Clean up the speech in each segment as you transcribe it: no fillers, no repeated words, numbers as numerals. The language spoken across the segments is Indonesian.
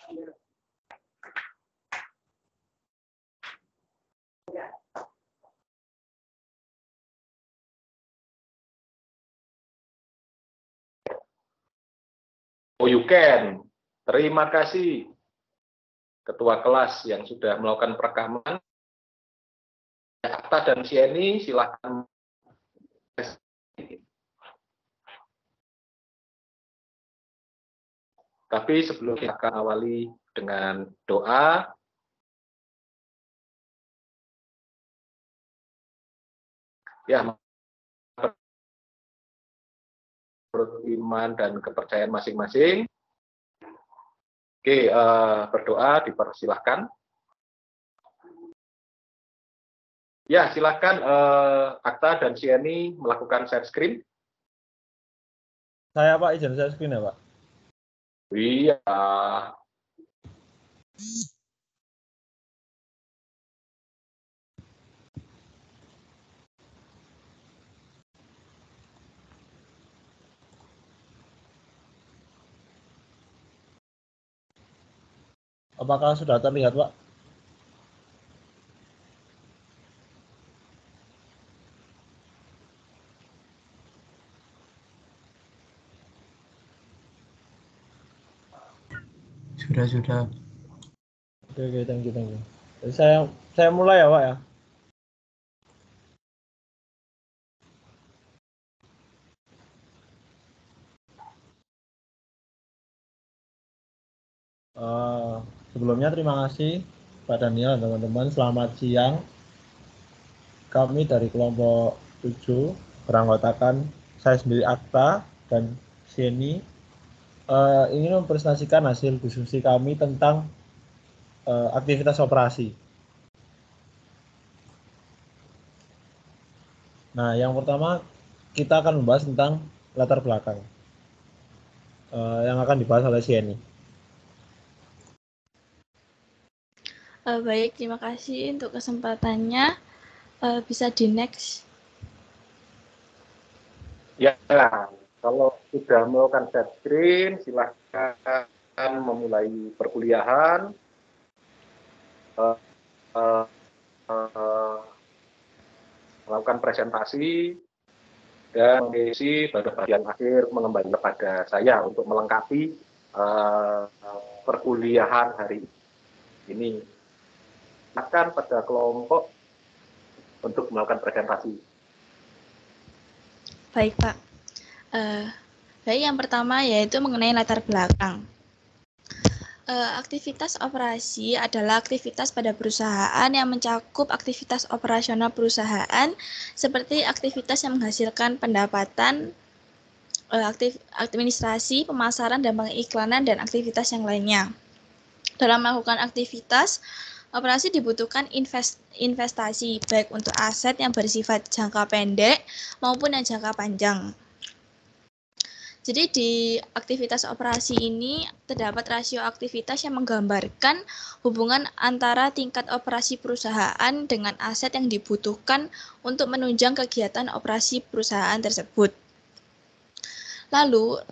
Oh, you can. Terima kasih Ketua kelas yang sudah melakukan perekaman. Akta dan Sieni, silakan. Tapi sebelum kita akan awali dengan doa, ya, menurut iman dan kepercayaan masing-masing. Oke, berdoa dipersilahkan. Ya, silakan Akta dan Sieni melakukan share screen. Saya Pak, izin share screen ya Pak? Iya. Apakah sudah terlihat Pak? Sudah. Oke, thank you. Jadi saya mulai ya Pak ya. Sebelumnya terima kasih Pak Daniel dan teman-teman. Selamat siang. Kami dari kelompok 7 beranggotakan saya sendiri Akta dan Sieni ingin mempresentasikan hasil diskusi kami tentang aktivitas operasi. Nah, yang pertama kita akan membahas tentang latar belakang yang akan dibahas oleh Sieni. Baik, terima kasih untuk kesempatannya. Bisa di next. Ya, kalau sudah melakukan share screen, silahkan memulai perkuliahan. Melakukan presentasi dan mengisi pada bagian akhir mengembalikan kepada saya untuk melengkapi perkuliahan hari ini. Akan pada kelompok untuk melakukan presentasi. Baik, Pak. Baik, yang pertama yaitu mengenai latar belakang. Aktivitas operasi adalah aktivitas pada perusahaan yang mencakup aktivitas operasional perusahaan seperti aktivitas yang menghasilkan pendapatan, administrasi, pemasaran, dan pengiklanan, dan aktivitas yang lainnya. Dalam melakukan aktivitas, operasi dibutuhkan investasi, baik untuk aset yang bersifat jangka pendek maupun yang jangka panjang. Jadi di aktivitas operasi ini terdapat rasio aktivitas yang menggambarkan hubungan antara tingkat operasi perusahaan dengan aset yang dibutuhkan untuk menunjang kegiatan operasi perusahaan tersebut. Lalu,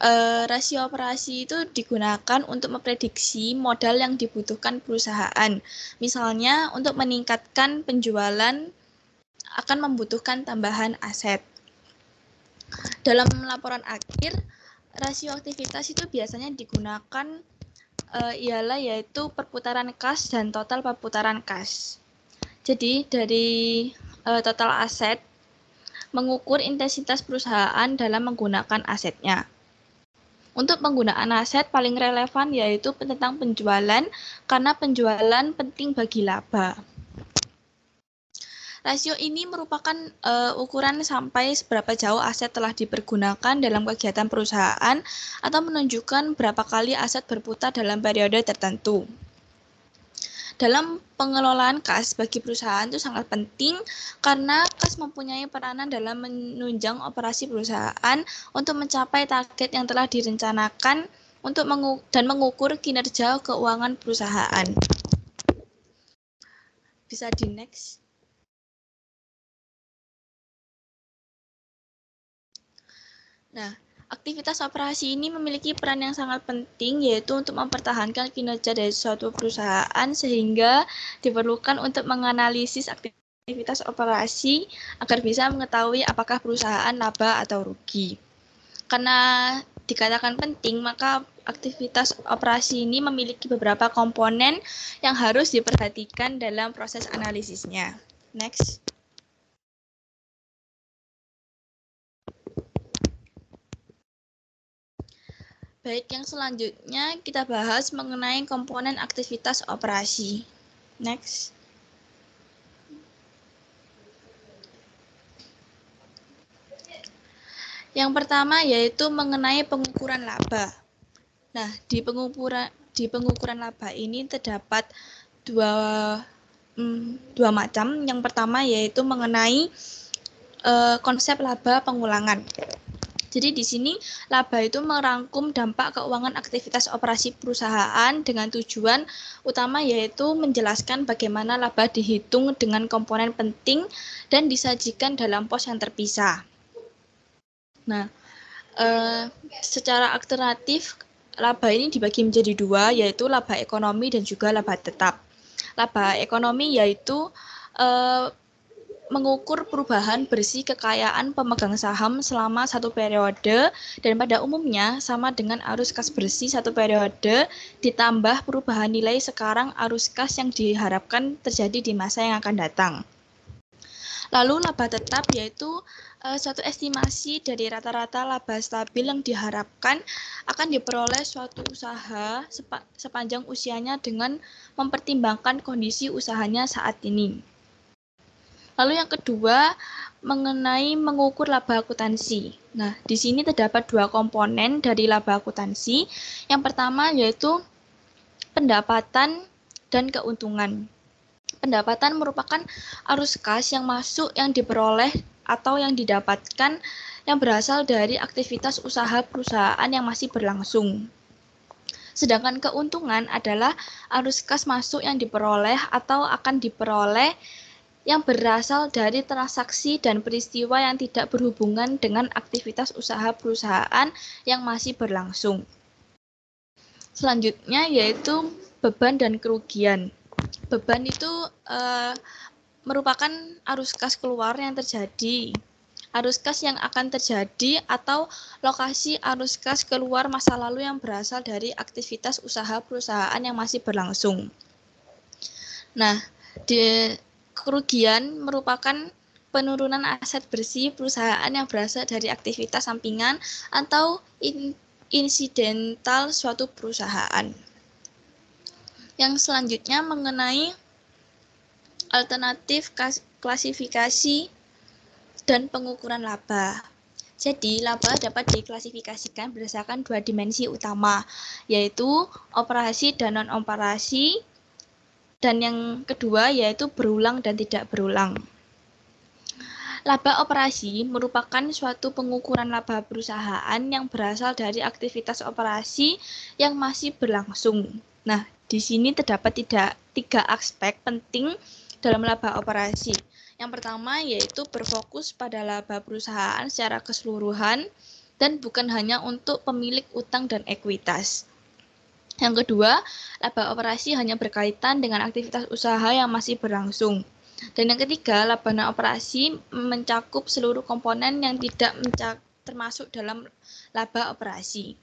rasio operasi itu digunakan untuk memprediksi modal yang dibutuhkan perusahaan. Misalnya, untuk meningkatkan penjualan akan membutuhkan tambahan aset. Dalam laporan akhir, rasio aktivitas itu biasanya digunakan yaitu perputaran kas dan total perputaran kas. Jadi, dari total aset, mengukur intensitas perusahaan dalam menggunakan asetnya. Untuk penggunaan aset paling relevan yaitu tentang penjualan, karena penjualan penting bagi laba. Rasio ini merupakan ukuran sampai seberapa jauh aset telah dipergunakan dalam kegiatan perusahaan atau menunjukkan berapa kali aset berputar dalam periode tertentu. Dalam pengelolaan kas bagi perusahaan itu sangat penting karena kas mempunyai peranan dalam menunjang operasi perusahaan untuk mencapai target yang telah direncanakan dan mengukur kinerja keuangan perusahaan. Bisa di next. Nah, Aktivitas operasi ini memiliki peran yang sangat penting, yaitu untuk mempertahankan kinerja dari suatu perusahaan, sehingga diperlukan untuk menganalisis aktivitas operasi agar bisa mengetahui apakah perusahaan laba atau rugi. Karena dikatakan penting, maka aktivitas operasi ini memiliki beberapa komponen yang harus diperhatikan dalam proses analisisnya. Next. Baik, yang selanjutnya kita bahas mengenai komponen aktivitas operasi. Next. Yang pertama yaitu mengenai pengukuran laba. Nah, di pengukuran laba ini terdapat dua macam. Yang pertama yaitu mengenai konsep laba pengulangan. Jadi di sini laba itu merangkum dampak keuangan aktivitas operasi perusahaan dengan tujuan utama yaitu menjelaskan bagaimana laba dihitung dengan komponen penting dan disajikan dalam pos yang terpisah. Nah, secara alternatif laba ini dibagi menjadi dua, yaitu laba ekonomi dan juga laba tetap. Laba ekonomi yaitu mengukur perubahan bersih kekayaan pemegang saham selama satu periode, dan pada umumnya sama dengan arus kas bersih satu periode ditambah perubahan nilai sekarang arus kas yang diharapkan terjadi di masa yang akan datang. Lalu laba tetap yaitu suatu estimasi dari rata-rata laba stabil yang diharapkan akan diperoleh suatu usaha sepanjang usianya dengan mempertimbangkan kondisi usahanya saat ini. Lalu yang kedua, mengenai mengukur laba akuntansi. Nah, di sini terdapat dua komponen dari laba akuntansi. Yang pertama yaitu pendapatan dan keuntungan. Pendapatan merupakan arus kas yang masuk yang diperoleh atau yang didapatkan yang berasal dari aktivitas usaha perusahaan yang masih berlangsung. Sedangkan keuntungan adalah arus kas masuk yang diperoleh atau akan diperoleh yang berasal dari transaksi dan peristiwa yang tidak berhubungan dengan aktivitas usaha perusahaan yang masih berlangsung. Selanjutnya yaitu beban dan kerugian. Beban itu merupakan arus kas keluar yang terjadi, arus kas yang akan terjadi atau lokasi arus kas keluar masa lalu yang berasal dari aktivitas usaha perusahaan yang masih berlangsung. Nah, kerugian merupakan penurunan aset bersih perusahaan yang berasal dari aktivitas sampingan atau insidental suatu perusahaan. Yang selanjutnya mengenai alternatif klasifikasi dan pengukuran laba. Jadi, laba dapat diklasifikasikan berdasarkan dua dimensi utama, yaitu operasi dan non-operasi, dan yang kedua yaitu berulang dan tidak berulang. Laba operasi merupakan suatu pengukuran laba perusahaan yang berasal dari aktivitas operasi yang masih berlangsung. Nah, di sini terdapat tiga aspek penting dalam laba operasi. Yang pertama yaitu berfokus pada laba perusahaan secara keseluruhan dan bukan hanya untuk pemilik utang dan ekuitas. Yang kedua, laba operasi hanya berkaitan dengan aktivitas usaha yang masih berlangsung. Dan yang ketiga, laba non-operasi mencakup seluruh komponen yang tidak termasuk dalam laba operasi.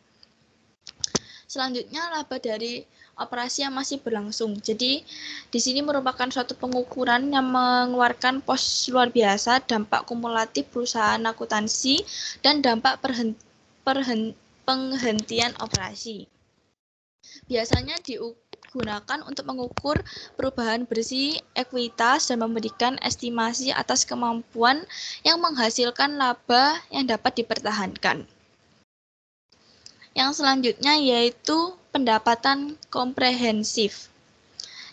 Selanjutnya, laba dari operasi yang masih berlangsung. Jadi, di sini merupakan suatu pengukuran yang mengeluarkan pos luar biasa, dampak kumulatif perusahaan akuntansi, dan dampak penghentian operasi. Biasanya digunakan untuk mengukur perubahan bersih ekuitas dan memberikan estimasi atas kemampuan yang menghasilkan laba yang dapat dipertahankan. Yang selanjutnya yaitu pendapatan komprehensif.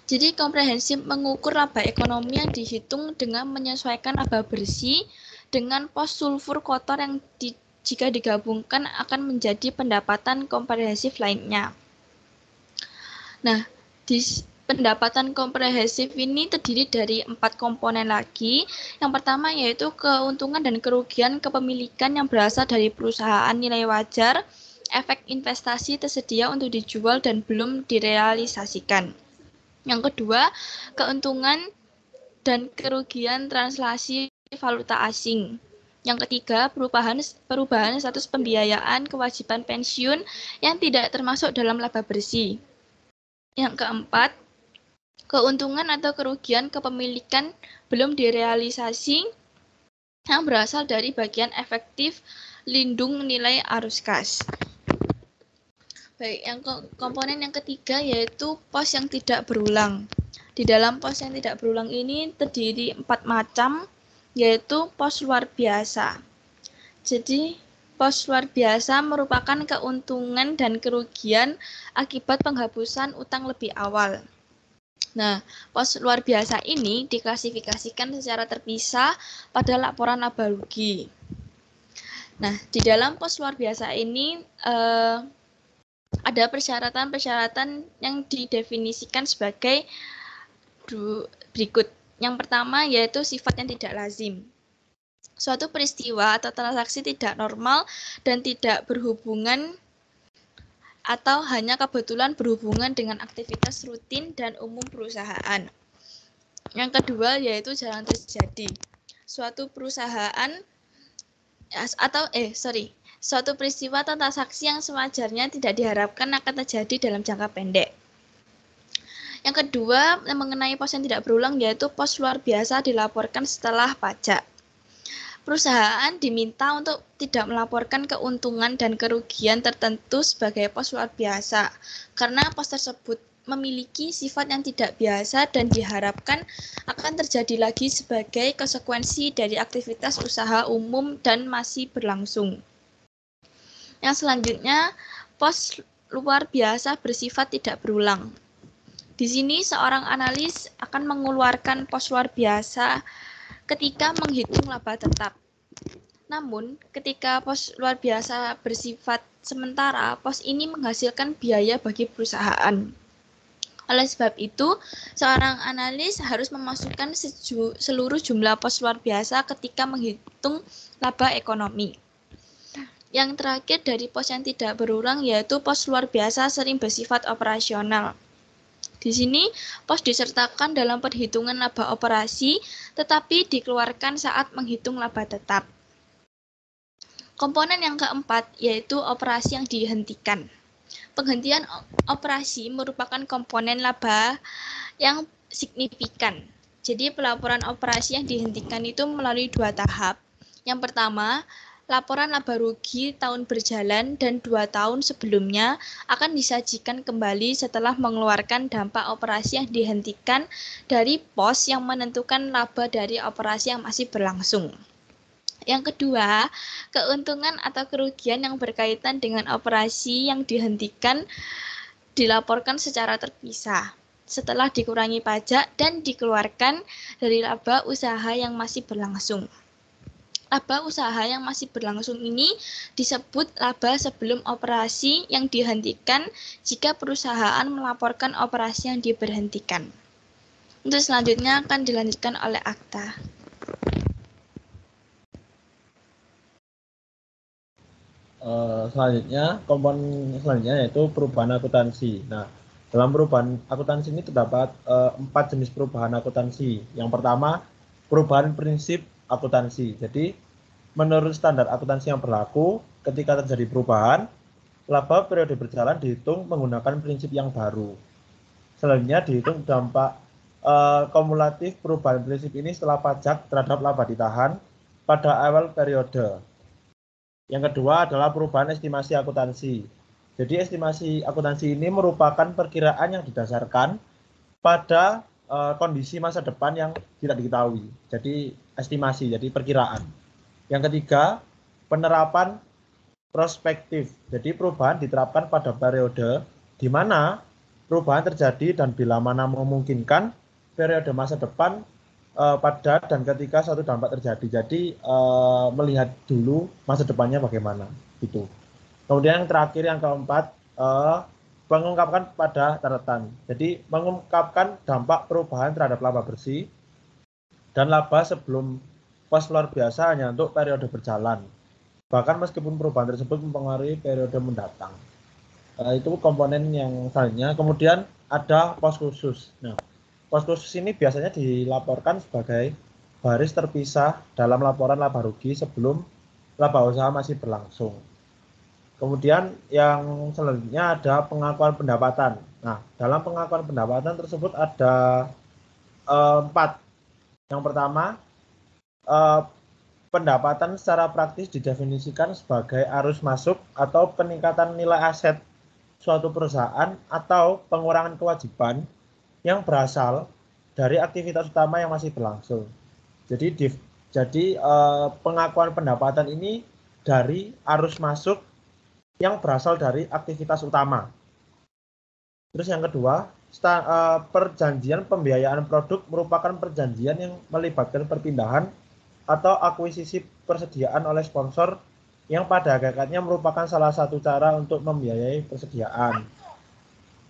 Jadi komprehensif mengukur laba ekonomi yang dihitung dengan menyesuaikan laba bersih dengan pos sulfur kotor yang jika digabungkan akan menjadi pendapatan komprehensif lainnya. Nah, Pendapatan komprehensif ini terdiri dari 4 komponen lagi. Yang pertama yaitu keuntungan dan kerugian kepemilikan yang berasal dari perusahaan nilai wajar, efek investasi tersedia untuk dijual dan belum direalisasikan. Yang kedua, keuntungan dan kerugian translasi valuta asing. Yang ketiga, perubahan status pembiayaan kewajiban pensiun yang tidak termasuk dalam laba bersih. Yang keempat, keuntungan atau kerugian kepemilikan belum direalisasi yang berasal dari bagian efektif lindung nilai arus kas. Baik, yang komponen yang ketiga yaitu pos yang tidak berulang. Di dalam pos yang tidak berulang ini terdiri 4 macam, yaitu pos luar biasa. Jadi, pos luar biasa merupakan keuntungan dan kerugian akibat penghapusan utang lebih awal. Nah, pos luar biasa ini diklasifikasikan secara terpisah pada laporan laba rugi. Nah, di dalam pos luar biasa ini ada persyaratan-persyaratan yang didefinisikan sebagai berikut. Yang pertama yaitu sifat yang tidak lazim. Suatu peristiwa atau transaksi tidak normal dan tidak berhubungan atau hanya kebetulan berhubungan dengan aktivitas rutin dan umum perusahaan. Yang kedua yaitu jarang terjadi. Suatu peristiwa atau transaksi yang sewajarnya tidak diharapkan akan terjadi dalam jangka pendek. Yang kedua, mengenai pos yang tidak berulang yaitu pos luar biasa dilaporkan setelah pajak. Perusahaan diminta untuk tidak melaporkan keuntungan dan kerugian tertentu sebagai pos luar biasa, karena pos tersebut memiliki sifat yang tidak biasa dan diharapkan akan terjadi lagi sebagai konsekuensi dari aktivitas usaha umum dan masih berlangsung. Yang selanjutnya, pos luar biasa bersifat tidak berulang. Di sini seorang analis akan mengeluarkan pos luar biasa ketika menghitung laba tetap. Namun, ketika pos luar biasa bersifat sementara, pos ini menghasilkan biaya bagi perusahaan. Oleh sebab itu, seorang analis harus memasukkan seluruh jumlah pos luar biasa ketika menghitung laba ekonomi. Yang terakhir dari pos yang tidak berulang yaitu pos luar biasa sering bersifat operasional. Di sini, pos disertakan dalam perhitungan laba operasi, tetapi dikeluarkan saat menghitung laba tetap. Komponen yang keempat yaitu operasi yang dihentikan. Penghentian operasi merupakan komponen laba yang signifikan. Jadi pelaporan operasi yang dihentikan itu melalui 2 tahap. Yang pertama, laporan laba rugi tahun berjalan dan 2 tahun sebelumnya akan disajikan kembali setelah mengeluarkan dampak operasi yang dihentikan dari pos yang menentukan laba dari operasi yang masih berlangsung. Yang kedua, keuntungan atau kerugian yang berkaitan dengan operasi yang dihentikan dilaporkan secara terpisah setelah dikurangi pajak dan dikeluarkan dari laba usaha yang masih berlangsung. Laba usaha yang masih berlangsung ini disebut laba sebelum operasi yang dihentikan jika perusahaan melaporkan operasi yang diberhentikan. Untuk selanjutnya akan dilanjutkan oleh Akta. Selanjutnya, komponen selanjutnya yaitu perubahan akuntansi. Nah, dalam perubahan akuntansi ini terdapat 4 jenis perubahan akuntansi. Yang pertama, perubahan prinsip akuntansi. Jadi, menurut standar akuntansi yang berlaku, ketika terjadi perubahan, laba periode berjalan dihitung menggunakan prinsip yang baru. Selanjutnya dihitung dampak kumulatif perubahan prinsip ini setelah pajak terhadap laba ditahan pada awal periode. Yang kedua adalah perubahan estimasi akuntansi. Jadi estimasi akuntansi ini merupakan perkiraan yang didasarkan pada kondisi masa depan yang tidak diketahui. Jadi estimasi, jadi perkiraan. Yang ketiga, penerapan prospektif. Jadi perubahan diterapkan pada periode di mana perubahan terjadi dan bila mana memungkinkan periode masa depan pada dan ketika suatu dampak terjadi. Jadi melihat dulu masa depannya bagaimana gitu. Kemudian yang terakhir yang keempat, mengungkapkan pada catatan. Jadi mengungkapkan dampak perubahan terhadap laba bersih dan laba sebelum pos luar biasa hanya untuk periode berjalan. Bahkan meskipun perubahan tersebut mempengaruhi periode mendatang. Itu komponen yang selanjutnya. Kemudian ada pos khusus. Nah, pos khusus ini biasanya dilaporkan sebagai baris terpisah dalam laporan laba rugi sebelum laba usaha masih berlangsung. Kemudian yang selanjutnya ada pengakuan pendapatan. Nah, dalam pengakuan pendapatan tersebut ada 4. Yang pertama, pendapatan secara praktis didefinisikan sebagai arus masuk atau peningkatan nilai aset suatu perusahaan atau pengurangan kewajiban yang berasal dari aktivitas utama yang masih berlangsung. Jadi pengakuan pendapatan ini dari arus masuk yang berasal dari aktivitas utama. Terus yang kedua, perjanjian pembiayaan produk merupakan perjanjian yang melibatkan perpindahan atau akuisisi persediaan oleh sponsor yang pada hakikatnya merupakan salah satu cara untuk membiayai persediaan.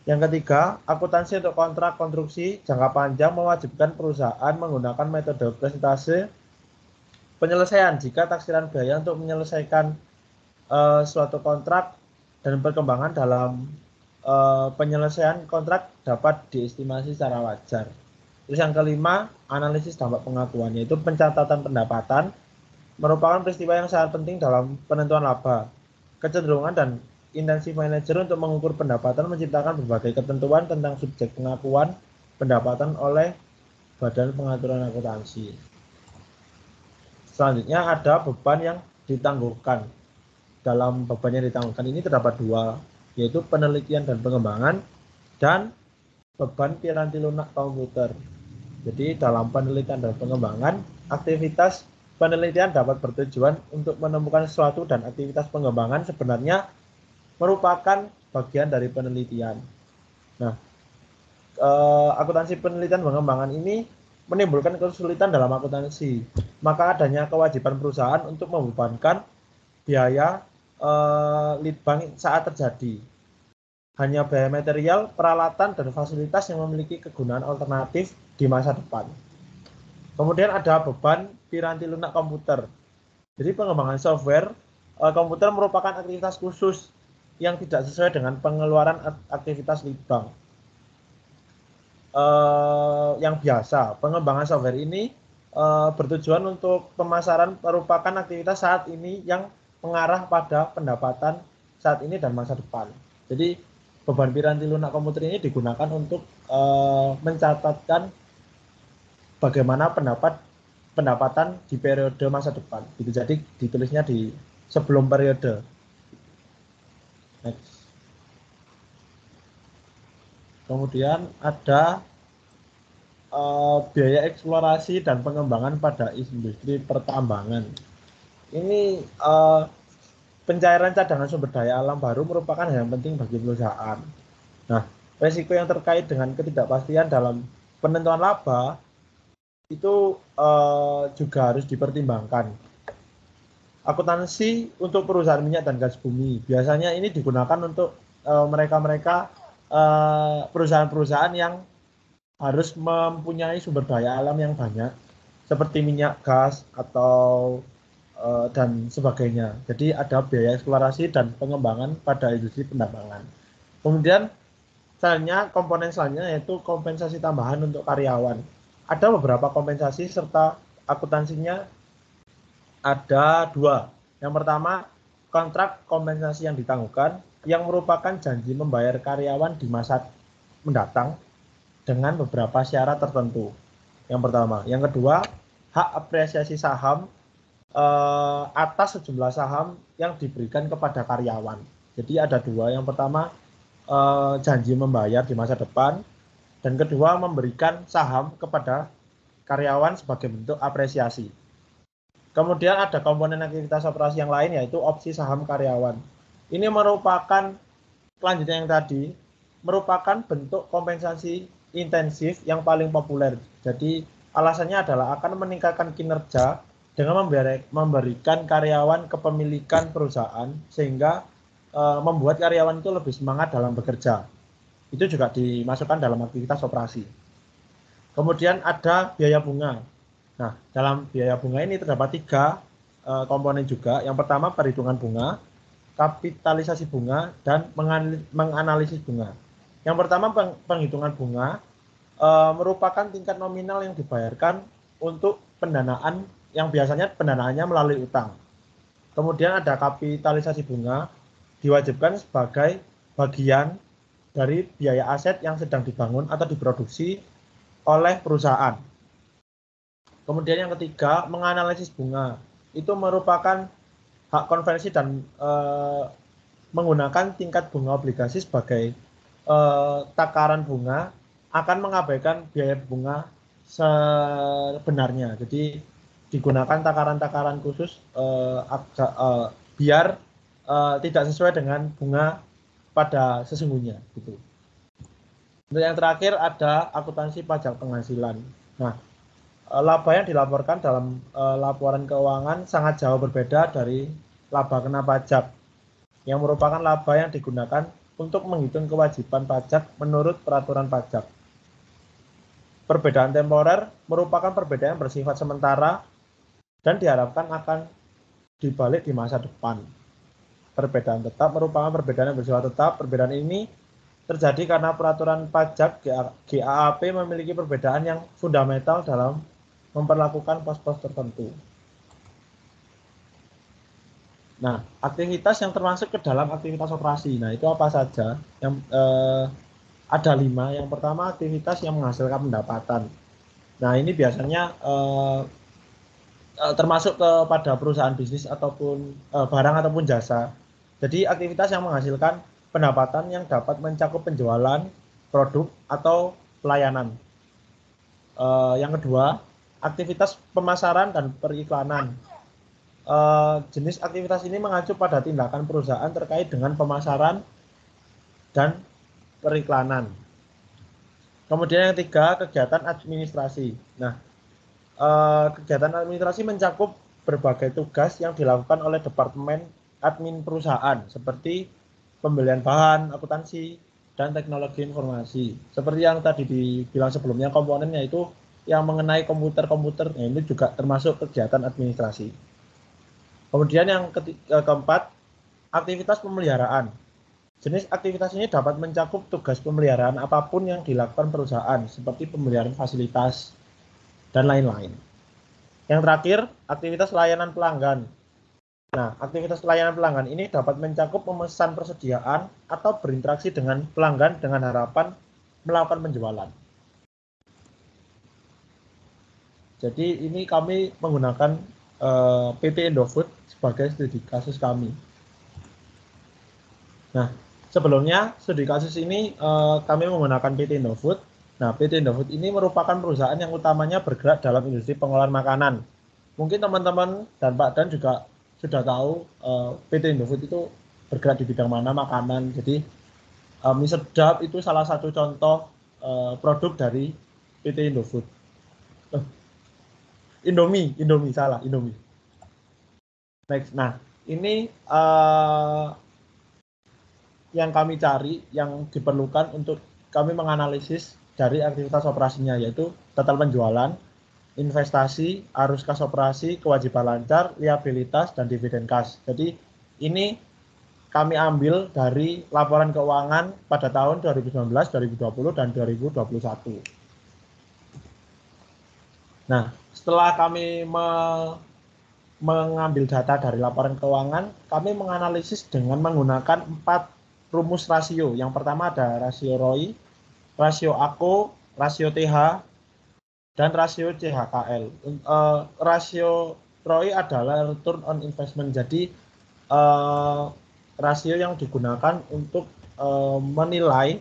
Yang ketiga, akuntansi untuk kontrak konstruksi jangka panjang mewajibkan perusahaan menggunakan metode presentase penyelesaian jika taksiran biaya untuk menyelesaikan suatu kontrak dan perkembangan dalam penyelesaian kontrak dapat diestimasi secara wajar. Terus yang kelima, analisis dampak pengakuan, yaitu pencatatan pendapatan merupakan peristiwa yang sangat penting dalam penentuan laba. Kecenderungan dan intensi manajer untuk mengukur pendapatan menciptakan berbagai ketentuan tentang subjek pengakuan pendapatan oleh Badan Pengaturan Akuntansi. Selanjutnya ada beban yang ditangguhkan. Dalam beban yang ditangguhkan ini terdapat 2, yaitu penelitian dan pengembangan dan beban piranti lunak komputer. Jadi dalam penelitian dan pengembangan, aktivitas penelitian dapat bertujuan untuk menemukan sesuatu dan aktivitas pengembangan sebenarnya merupakan bagian dari penelitian. Nah, akuntansi penelitian pengembangan ini menimbulkan kesulitan dalam akuntansi. Maka adanya kewajiban perusahaan untuk membebankan biaya lead bank saat terjadi. Hanya biaya material, peralatan, dan fasilitas yang memiliki kegunaan alternatif di masa depan. Kemudian ada beban piranti lunak komputer. Jadi pengembangan software komputer merupakan aktivitas khusus yang tidak sesuai dengan pengeluaran aktivitas lead bank. Yang biasa, pengembangan software ini bertujuan untuk pemasaran merupakan aktivitas saat ini yang mengarah pada pendapatan saat ini dan masa depan. Jadi beban piranti lunak komputer ini digunakan untuk mencatatkan bagaimana pendapatan di periode masa depan. Jadi ditulisnya di sebelum periode. Next. Kemudian ada biaya eksplorasi dan pengembangan pada industri pertambangan. Ini pencairan cadangan sumber daya alam baru merupakan hal yang penting bagi perusahaan. Nah, resiko yang terkait dengan ketidakpastian dalam penentuan laba itu juga harus dipertimbangkan. Akuntansi untuk perusahaan minyak dan gas bumi biasanya ini digunakan untuk mereka-mereka perusahaan-perusahaan yang harus mempunyai sumber daya alam yang banyak seperti minyak, gas, atau dan sebagainya. Jadi ada biaya eksplorasi dan pengembangan pada industri penambangan. Kemudian selanjutnya komponen selanjutnya yaitu kompensasi tambahan untuk karyawan. Ada beberapa kompensasi serta akuntansinya ada 2. Yang pertama, kontrak kompensasi yang ditangguhkan yang merupakan janji membayar karyawan di masa mendatang dengan beberapa syarat tertentu. Yang pertama. Yang kedua, hak apresiasi saham atas sejumlah saham yang diberikan kepada karyawan. Jadi ada 2. Yang pertama, janji membayar di masa depan, dan kedua, memberikan saham kepada karyawan sebagai bentuk apresiasi. Kemudian ada komponen aktivitas operasi yang lain, yaitu opsi saham karyawan. Ini merupakan kelanjutan yang tadi, merupakan bentuk kompensasi intensif yang paling populer. Jadi alasannya adalah akan meningkatkan kinerja dengan memberikan karyawan kepemilikan perusahaan sehingga membuat karyawan itu lebih semangat dalam bekerja. Itu juga dimasukkan dalam aktivitas operasi. Kemudian ada biaya bunga. Nah, dalam biaya bunga ini terdapat 3 komponen juga. Yang pertama perhitungan bunga, kapitalisasi bunga, dan menganalisis bunga. Yang pertama penghitungan bunga merupakan tingkat nominal yang dibayarkan untuk pendanaan yang biasanya pendanaannya melalui utang. Kemudian ada kapitalisasi bunga, diwajibkan sebagai bagian dari biaya aset yang sedang dibangun atau diproduksi oleh perusahaan. Kemudian yang ketiga, menganalisis bunga. Itu merupakan hak konversi dan menggunakan tingkat bunga obligasi sebagai takaran bunga, akan mengabaikan biaya bunga sebenarnya. Jadi digunakan takaran-takaran khusus biar tidak sesuai dengan bunga pada sesungguhnya gitu. Untuk yang terakhir ada akuntansi pajak penghasilan. Nah, laba yang dilaporkan dalam laporan keuangan sangat jauh berbeda dari laba kena pajak, yang merupakan laba yang digunakan untuk menghitung kewajiban pajak menurut peraturan pajak. Perbedaan temporer merupakan perbedaan yang bersifat sementara dan diharapkan akan dibalik di masa depan. Perbedaan tetap merupakan perbedaan yang bersifat tetap. Perbedaan ini terjadi karena peraturan pajak GAAP memiliki perbedaan yang fundamental dalam memperlakukan pos-pos tertentu. Nah, aktivitas yang termasuk ke dalam aktivitas operasi. Nah, itu apa saja? Yang ada 5. Yang pertama, aktivitas yang menghasilkan pendapatan. Nah, ini biasanya termasuk kepada perusahaan bisnis ataupun barang ataupun jasa. Jadi, aktivitas yang menghasilkan pendapatan yang dapat mencakup penjualan produk atau pelayanan. Yang kedua, aktivitas pemasaran dan periklanan. Jenis aktivitas ini mengacu pada tindakan perusahaan terkait dengan pemasaran dan periklanan. Kemudian yang ketiga, kegiatan administrasi. Nah, kegiatan administrasi mencakup berbagai tugas yang dilakukan oleh departemen admin perusahaan seperti pembelian bahan, akuntansi, dan teknologi informasi. Seperti yang tadi dibilang sebelumnya, komponennya itu yang mengenai komputer, nah ini juga termasuk kegiatan administrasi. Kemudian yang keempat, aktivitas pemeliharaan. Jenis aktivitas ini dapat mencakup tugas pemeliharaan apapun yang dilakukan perusahaan, seperti pemeliharaan fasilitas, dan lain-lain. Yang terakhir, aktivitas layanan pelanggan. Nah, aktivitas layanan pelanggan ini dapat mencakup memesan persediaan atau berinteraksi dengan pelanggan dengan harapan melakukan penjualan. Jadi ini kami menggunakan PT Indofood sebagai studi kasus kami. Nah, sebelumnya studi kasus ini kami menggunakan PT Indofood. Nah, PT Indofood ini merupakan perusahaan yang utamanya bergerak dalam industri pengolahan makanan. Mungkin teman-teman dan Pak Dan juga sudah tahu PT Indofood itu bergerak di bidang mana, makanan. Jadi mie sedap itu salah satu contoh produk dari PT Indofood. Indomie. Next. Nah, ini yang kami cari, yang diperlukan untuk kami menganalisis dari aktivitas operasinya, yaitu total penjualan, investasi, arus kas operasi, kewajiban lancar, liabilitas, dan dividen kas. Jadi ini kami ambil dari laporan keuangan pada tahun 2019, 2020, dan 2021. Nah, setelah kami mengambil data dari laporan keuangan, kami menganalisis dengan menggunakan 4 rumus rasio. Yang pertama ada rasio ROI, rasio AKO, rasio TH, dan rasio CHKL. Rasio ROI adalah return on investment. Jadi rasio yang digunakan untuk menilai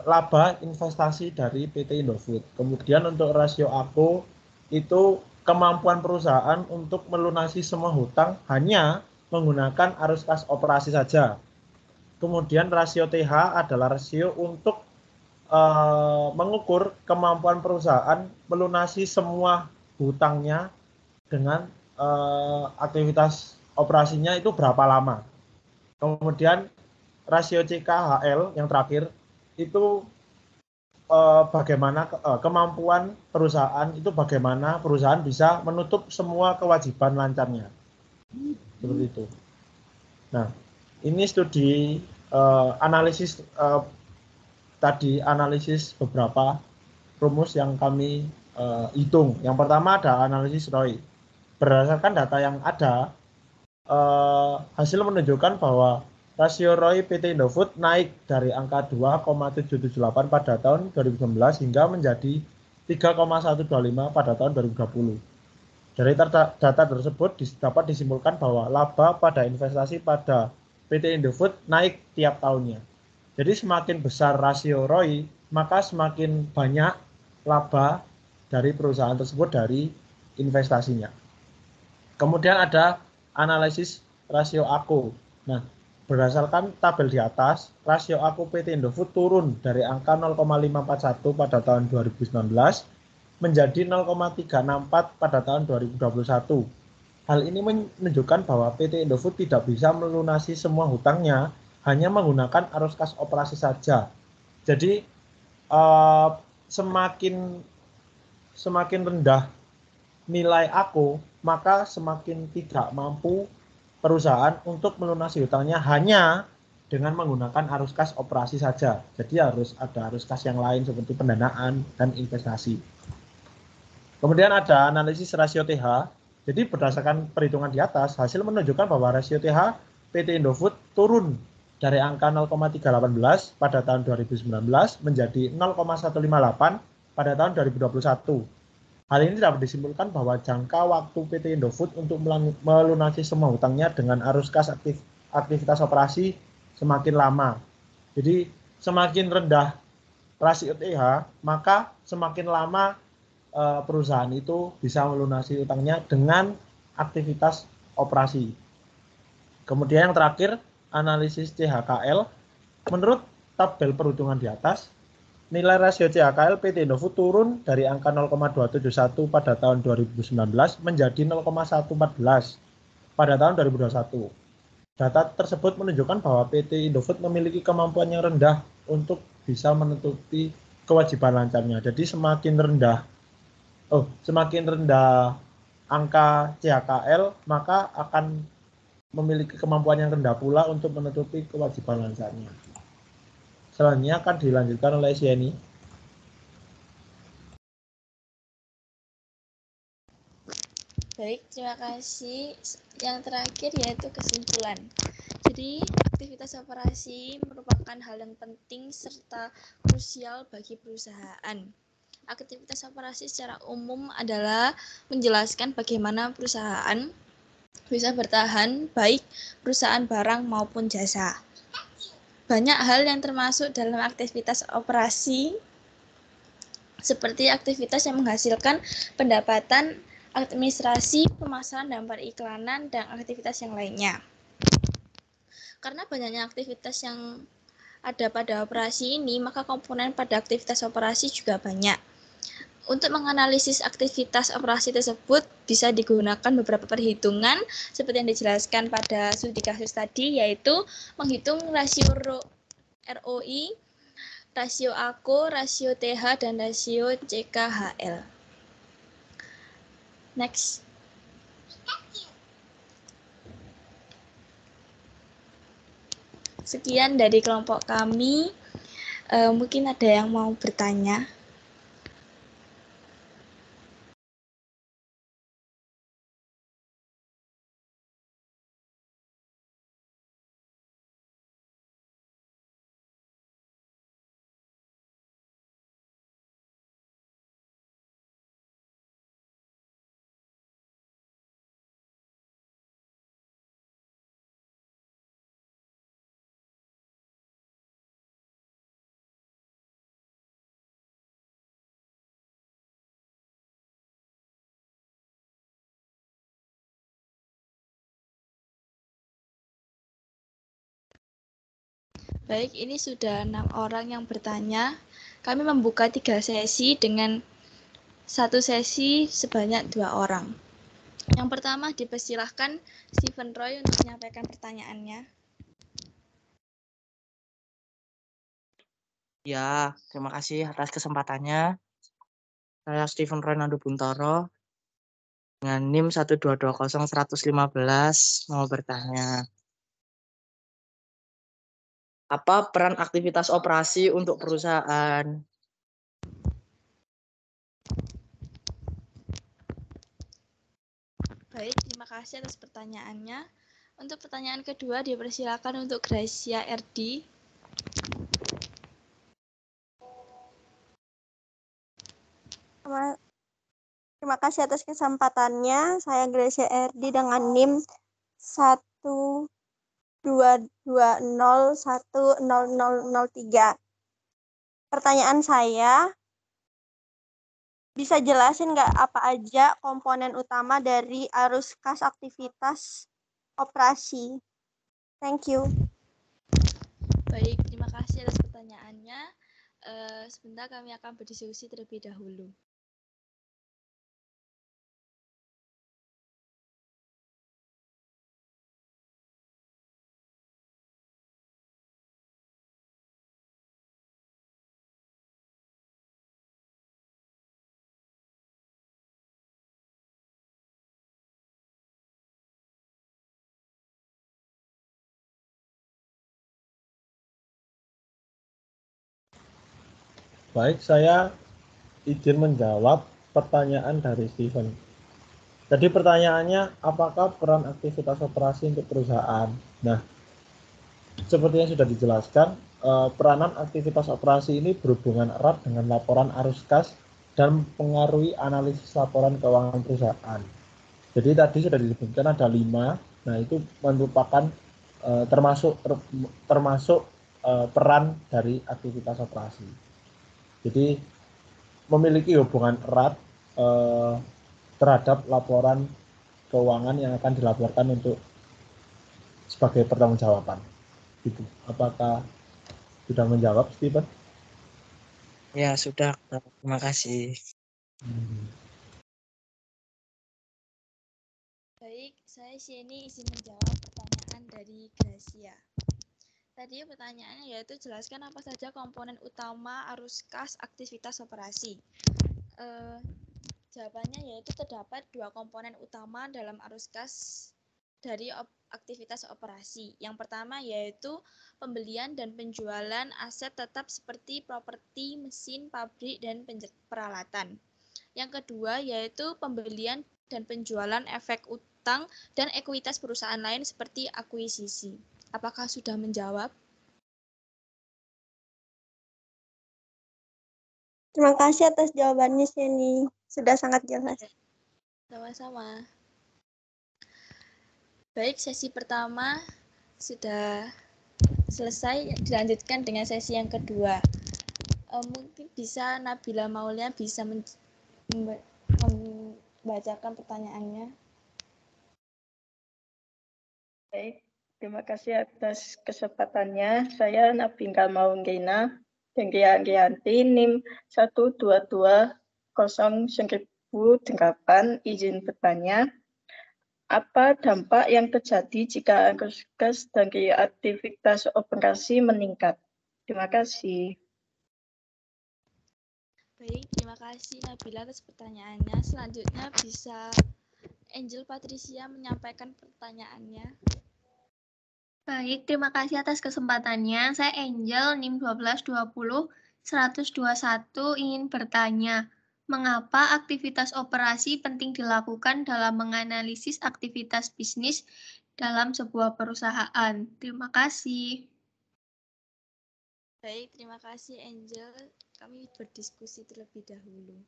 laba investasi dari PT Indofood. Kemudian untuk rasio AKO itu kemampuan perusahaan untuk melunasi semua hutang hanya menggunakan arus kas operasi saja. Kemudian rasio TH adalah rasio untuk mengukur kemampuan perusahaan melunasi semua hutangnya dengan aktivitas operasinya itu berapa lama. Kemudian rasio CKHL yang terakhir itu bagaimana kemampuan perusahaan itu, bagaimana perusahaan bisa menutup semua kewajiban lancarnya. Seperti itu. Nah, ini studi analisis tadi, analisis beberapa rumus yang kami hitung. Yang pertama ada analisis ROI. Berdasarkan data yang ada, hasil menunjukkan bahwa rasio ROI PT Indofood naik dari angka 2,778 pada tahun 2019 hingga menjadi 3,125 pada tahun 2020. Dari data tersebut dapat disimpulkan bahwa laba pada investasi pada PT Indofood naik tiap tahunnya. Jadi semakin besar rasio ROI, maka semakin banyak laba dari perusahaan tersebut dari investasinya. Kemudian ada analisis rasio AKO. Nah, berdasarkan tabel di atas, rasio AKO PT Indofood turun dari angka 0,541 pada tahun 2019 menjadi 0,364 pada tahun 2021. Hal ini menunjukkan bahwa PT Indofood tidak bisa melunasi semua hutangnya hanya menggunakan arus kas operasi saja. Jadi semakin rendah nilai AKO, maka semakin tidak mampu perusahaan untuk melunasi hutangnya hanya dengan menggunakan arus kas operasi saja. Jadi harus ada arus kas yang lain seperti pendanaan dan investasi. Kemudian ada analisis rasio TH. Jadi berdasarkan perhitungan di atas, hasil menunjukkan bahwa rasio TH PT Indofood turun dari angka 0,318 pada tahun 2019 menjadi 0,158 pada tahun 2021. Hal ini dapat disimpulkan bahwa jangka waktu PT Indofood untuk melunasi semua hutangnya dengan arus kas aktivitas operasi semakin lama. Jadi semakin rendah rasio TH, maka semakin lama perusahaan itu bisa melunasi hutangnya dengan aktivitas operasi. Kemudian yang terakhir, analisis CHKL. Menurut tabel perhitungan di atas, nilai rasio CHKL PT Indofood turun dari angka 0,271 pada tahun 2019 menjadi 0,114 pada tahun 2021. Data tersebut menunjukkan bahwa PT Indofood memiliki kemampuan yang rendah untuk bisa menutupi kewajiban lancarnya. Jadi semakin rendah angka CHKL, maka akan memiliki kemampuan yang rendah pula untuk menutupi kewajiban lancarnya. Selanjutnya akan dilanjutkan oleh Sieni. Baik, terima kasih. Yang terakhir yaitu kesimpulan. Jadi, aktivitas operasi merupakan hal yang penting serta krusial bagi perusahaan. Aktivitas operasi secara umum adalah menjelaskan bagaimana perusahaan bisa bertahan, baik perusahaan barang maupun jasa. Banyak hal yang termasuk dalam aktivitas operasi, seperti aktivitas yang menghasilkan pendapatan, administrasi, pemasaran dan periklanan, dan aktivitas yang lainnya. Karena banyaknya aktivitas yang ada pada operasi ini, maka komponen pada aktivitas operasi juga banyak. Untuk menganalisis aktivitas operasi tersebut bisa digunakan beberapa perhitungan seperti yang dijelaskan pada studi kasus tadi, yaitu menghitung rasio ROI, rasio AKO, rasio TH, dan rasio CKHL. Next. Sekian dari kelompok kami. Mungkin ada yang mau bertanya. Baik, ini sudah 6 orang yang bertanya. Kami membuka 3 sesi dengan 1 sesi sebanyak 2 orang. Yang pertama dipersilahkan Stephen Roy untuk menyampaikan pertanyaannya. Ya, terima kasih atas kesempatannya. Saya Steven Ronaldo Buntoro dengan NIM 1220115 mau bertanya. Apa peran aktivitas operasi untuk perusahaan? Baik, terima kasih atas pertanyaannya. Untuk pertanyaan kedua dipersilakan untuk Gracia RD. Terima kasih atas kesempatannya. Saya Gracia RD dengan NIM 122010003. Pertanyaan saya, bisa jelasin nggak apa aja komponen utama dari arus kas aktivitas operasi? Thank you. Baik, terima kasih atas pertanyaannya. Sebentar kami akan berdiskusi terlebih dahulu. Baik, saya izin menjawab pertanyaan dari Steven. Jadi pertanyaannya, apakah peran aktivitas operasi untuk perusahaan? Nah, seperti yang sudah dijelaskan, peranan aktivitas operasi ini berhubungan erat dengan laporan arus kas dan mempengaruhi analisis laporan keuangan perusahaan. Jadi tadi sudah disebutkan ada 5, nah itu merupakan termasuk peran dari aktivitas operasi. Jadi memiliki hubungan erat terhadap laporan keuangan yang akan dilaporkan untuk sebagai pertanggungjawaban. Gitu. Apakah sudah menjawab, Steven? Ya, sudah. Terima kasih. Baik, saya Sieni izin menjawab pertanyaan dari Gracia. Tadi pertanyaannya yaitu jelaskan apa saja komponen utama arus kas aktivitas operasi. Jawabannya yaitu terdapat 2 komponen utama dalam arus kas dari aktivitas operasi. Yang pertama yaitu pembelian dan penjualan aset tetap seperti properti, mesin, pabrik, dan peralatan. Yang kedua yaitu pembelian dan penjualan efek utang dan ekuitas perusahaan lain seperti akuisisi. Apakah sudah menjawab? Terima kasih atas jawabannya, Sieni. Sudah sangat jelas. Sama-sama. Baik, sesi pertama sudah selesai, dilanjutkan dengan sesi yang kedua. Mungkin bisa Nabila Maulia bisa membacakan pertanyaannya. Baik, terima kasih atas kesempatannya. Saya Nabila Maunggina Dengkianti NIM 1220008 izin bertanya. Apa dampak yang terjadi jika arus kas dan aktivitas operasi meningkat? Terima kasih. Baik, terima kasih Nabila atas pertanyaannya. Selanjutnya bisa Angel Patricia menyampaikan pertanyaannya. Baik, terima kasih atas kesempatannya. Saya Angel, NIM 1220121 ingin bertanya, mengapa aktivitas operasi penting dilakukan dalam menganalisis aktivitas bisnis dalam sebuah perusahaan? Terima kasih. Baik, terima kasih Angel. Kami berdiskusi terlebih dahulu.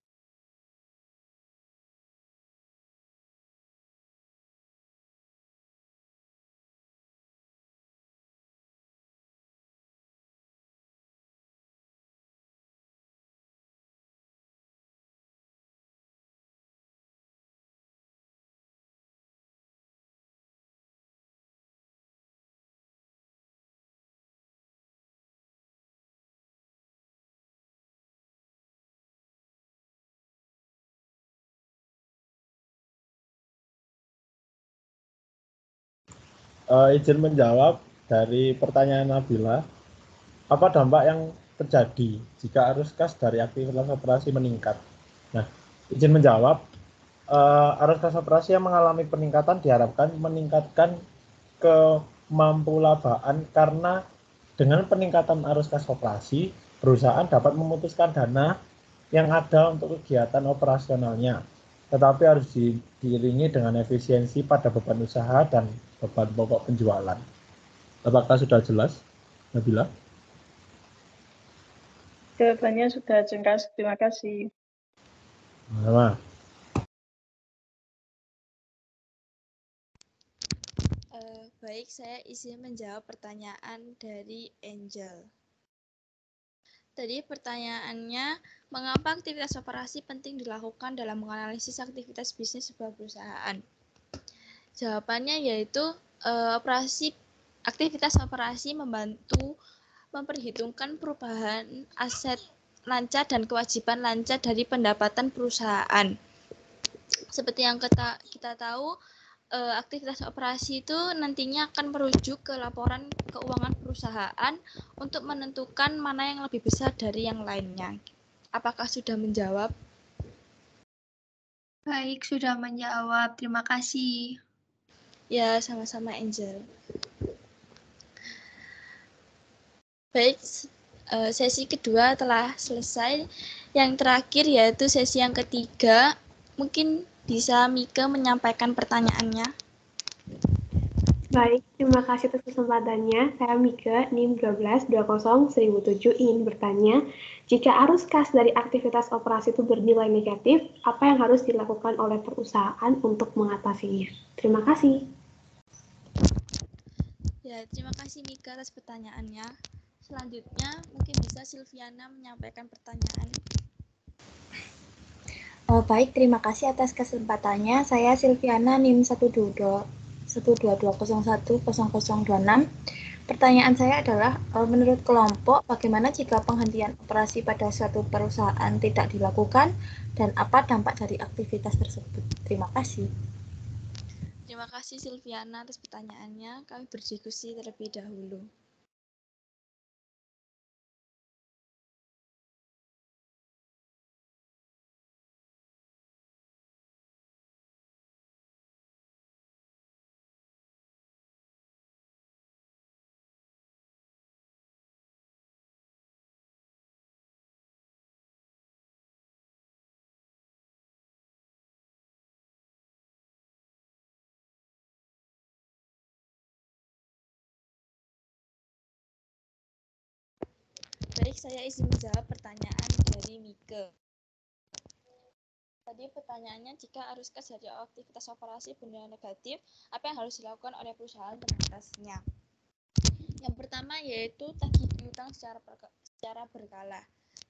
Izin menjawab dari pertanyaan Nabila, apa dampak yang terjadi jika arus kas dari aktivitas operasi meningkat? Nah, izin menjawab, arus kas operasi yang mengalami peningkatan diharapkan meningkatkan kemampuan karena dengan peningkatan arus kas operasi, perusahaan dapat memutuskan dana yang ada untuk kegiatan operasionalnya, tetapi harus diiringi dengan efisiensi pada beban usaha dan beban pokok penjualan. Apakah sudah jelas, Nabila? Jawabannya sudah jelas, terima kasih. Nah, Baik, saya izin menjawab pertanyaan dari Angel. Tadi pertanyaannya, mengapa aktivitas operasi penting dilakukan dalam menganalisis aktivitas bisnis sebuah perusahaan? Jawabannya yaitu aktivitas operasi membantu memperhitungkan perubahan aset lancar dan kewajiban lancar dari pendapatan perusahaan. Seperti yang kita tahu, aktivitas operasi itu nantinya akan merujuk ke laporan keuangan perusahaan untuk menentukan mana yang lebih besar dari yang lainnya. Apakah sudah menjawab? Baik, sudah menjawab. Terima kasih. Ya, sama-sama Angel. Baik, sesi kedua telah selesai. Yang terakhir yaitu sesi yang ketiga. Mungkin bisa Mika menyampaikan pertanyaannya. Baik, terima kasih atas kesempatannya. Saya Mika, NIM 12201007 ingin bertanya, jika arus kas dari aktivitas operasi itu bernilai negatif, apa yang harus dilakukan oleh perusahaan untuk mengatasinya? Terima kasih. Ya, terima kasih Mika atas pertanyaannya. Selanjutnya, mungkin bisa Silviana menyampaikan pertanyaan. Baik, terima kasih atas kesempatannya. Saya Silviana, NIM 122010026. Pertanyaan saya adalah, menurut kelompok, bagaimana jika penghentian operasi pada suatu perusahaan tidak dilakukan dan apa dampak dari aktivitas tersebut? Terima kasih. Terima kasih Silviana atas pertanyaannya. Kami berdiskusi terlebih dahulu. Baik, saya izin menjawab pertanyaan dari Mika. Tadi pertanyaannya, jika arus kas dari aktivitas operasi bernilai negatif, apa yang harus dilakukan oleh perusahaan mengatasinya? Yang pertama yaitu tagih piutang secara berkala.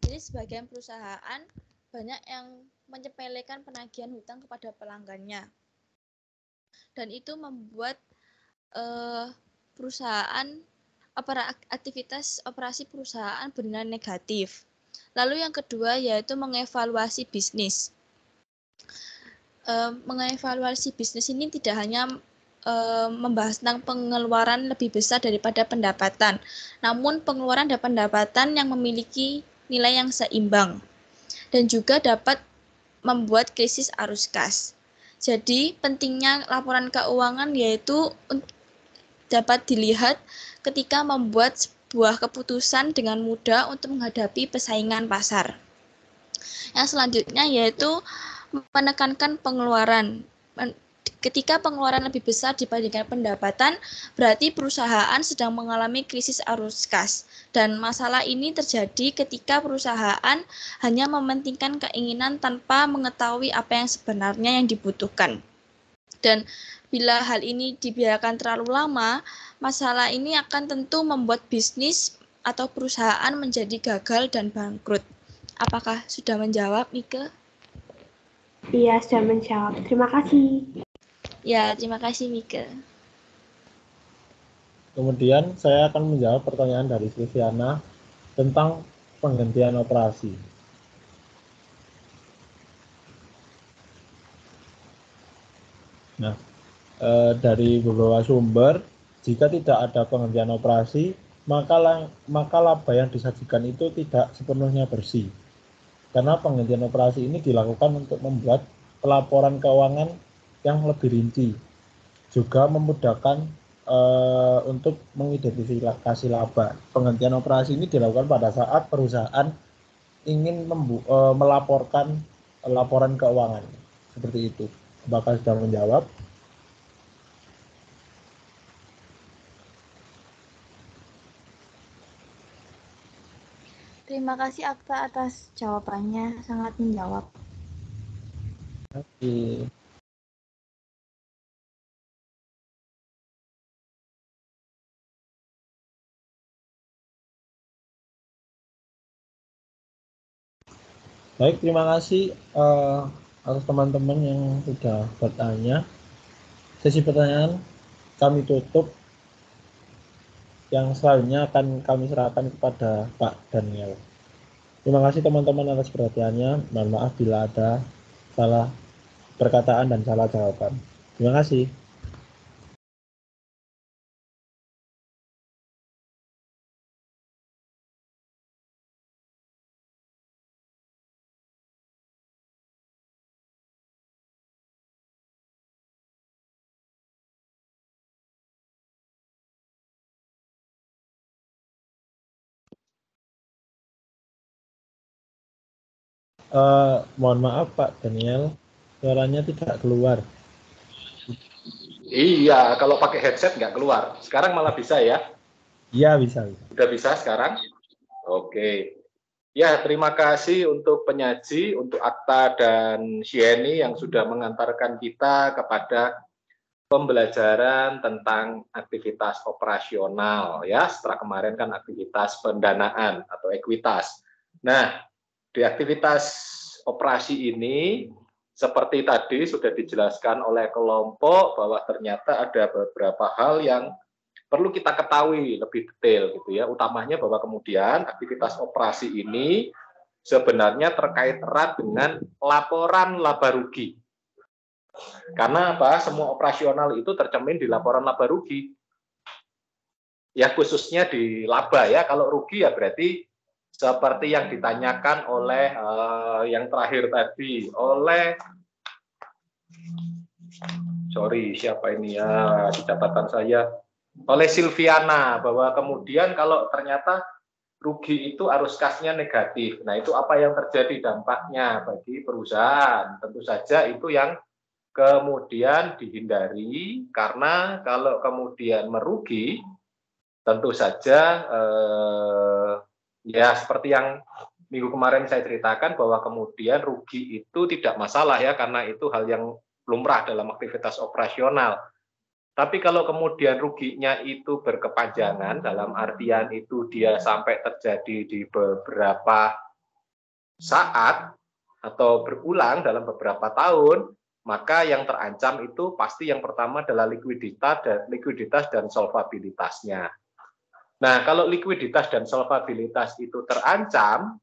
Jadi sebagian perusahaan banyak yang menyepelekan penagihan hutang kepada pelanggannya. Dan itu membuat aktivitas operasi perusahaan bernilai negatif. Lalu yang kedua yaitu mengevaluasi bisnis. Mengevaluasi bisnis ini tidak hanya membahas tentang pengeluaran lebih besar daripada pendapatan, namun pengeluaran dan pendapatan yang memiliki nilai yang seimbang dan juga dapat membuat krisis arus kas. Jadi pentingnya laporan keuangan yaitu dapat dilihat ketika membuat sebuah keputusan dengan mudah untuk menghadapi persaingan pasar. Yang selanjutnya yaitu menekankan pengeluaran. Ketika pengeluaran lebih besar dibandingkan pendapatan, berarti perusahaan sedang mengalami krisis arus kas. Dan masalah ini terjadi ketika perusahaan hanya mementingkan keinginan tanpa mengetahui apa yang sebenarnya yang dibutuhkan. Dan bila hal ini dibiarkan terlalu lama, masalah ini akan tentu membuat bisnis atau perusahaan menjadi gagal dan bangkrut. Apakah sudah menjawab, Mika? Iya, sudah menjawab. Terima kasih. Ya, terima kasih Mika. Kemudian saya akan menjawab pertanyaan dari Silviana tentang penghentian operasi. Nah, dari beberapa sumber, jika tidak ada penghentian operasi, maka laba yang disajikan itu tidak sepenuhnya bersih. Karena penghentian operasi ini dilakukan untuk membuat pelaporan keuangan yang lebih rinci, juga memudahkan untuk mengidentifikasi laba. Penghentian operasi ini dilakukan pada saat perusahaan ingin melaporkan laporan keuangan. Seperti itu. Apakah sudah menjawab? Terima kasih Akta atas jawabannya, sangat menjawab. Oke. Baik, terima kasih atas teman-teman yang sudah bertanya. Sesi pertanyaan kami tutup. Yang selanjutnya akan kami serahkan kepada Pak Daniel. Terima kasih teman-teman atas perhatiannya. Mohon maaf bila ada salah perkataan dan salah jawaban. Terima kasih. Mohon maaf Pak Daniel, suaranya tidak keluar. Iya, kalau pakai headset nggak keluar. Sekarang malah bisa ya? Iya, bisa. Sudah bisa sekarang? Oke. Ya, terima kasih untuk penyaji, untuk Akta dan Shieni yang sudah mengantarkan kita kepada pembelajaran tentang aktivitas operasional ya. Setelah kemarin kan aktivitas pendanaan atau ekuitas. Nah, di aktivitas operasi ini seperti tadi sudah dijelaskan oleh kelompok bahwa ternyata ada beberapa hal yang perlu kita ketahui lebih detail gitu ya. Utamanya bahwa kemudian aktivitas operasi ini sebenarnya terkait erat dengan laporan laba rugi. Karena apa? Semua operasional itu tercermin di laporan laba rugi. Ya khususnya di laba ya. Kalau rugi ya berarti seperti yang ditanyakan oleh yang terakhir tadi oleh siapa ini ya di catatan saya, oleh Silviana, bahwa kemudian kalau ternyata rugi itu arus kasnya negatif. Nah, itu apa yang terjadi dampaknya bagi perusahaan? Tentu saja itu yang kemudian dihindari, karena kalau kemudian merugi tentu saja ya seperti yang minggu kemarin saya ceritakan bahwa kemudian rugi itu tidak masalah ya, karena itu hal yang lumrah dalam aktivitas operasional. Tapi kalau kemudian ruginya itu berkepanjangan, dalam artian itu dia sampai terjadi di beberapa saat atau berulang dalam beberapa tahun, maka yang terancam itu pasti yang pertama adalah likuiditas dan solvabilitasnya. Nah, kalau likuiditas dan solvabilitas itu terancam,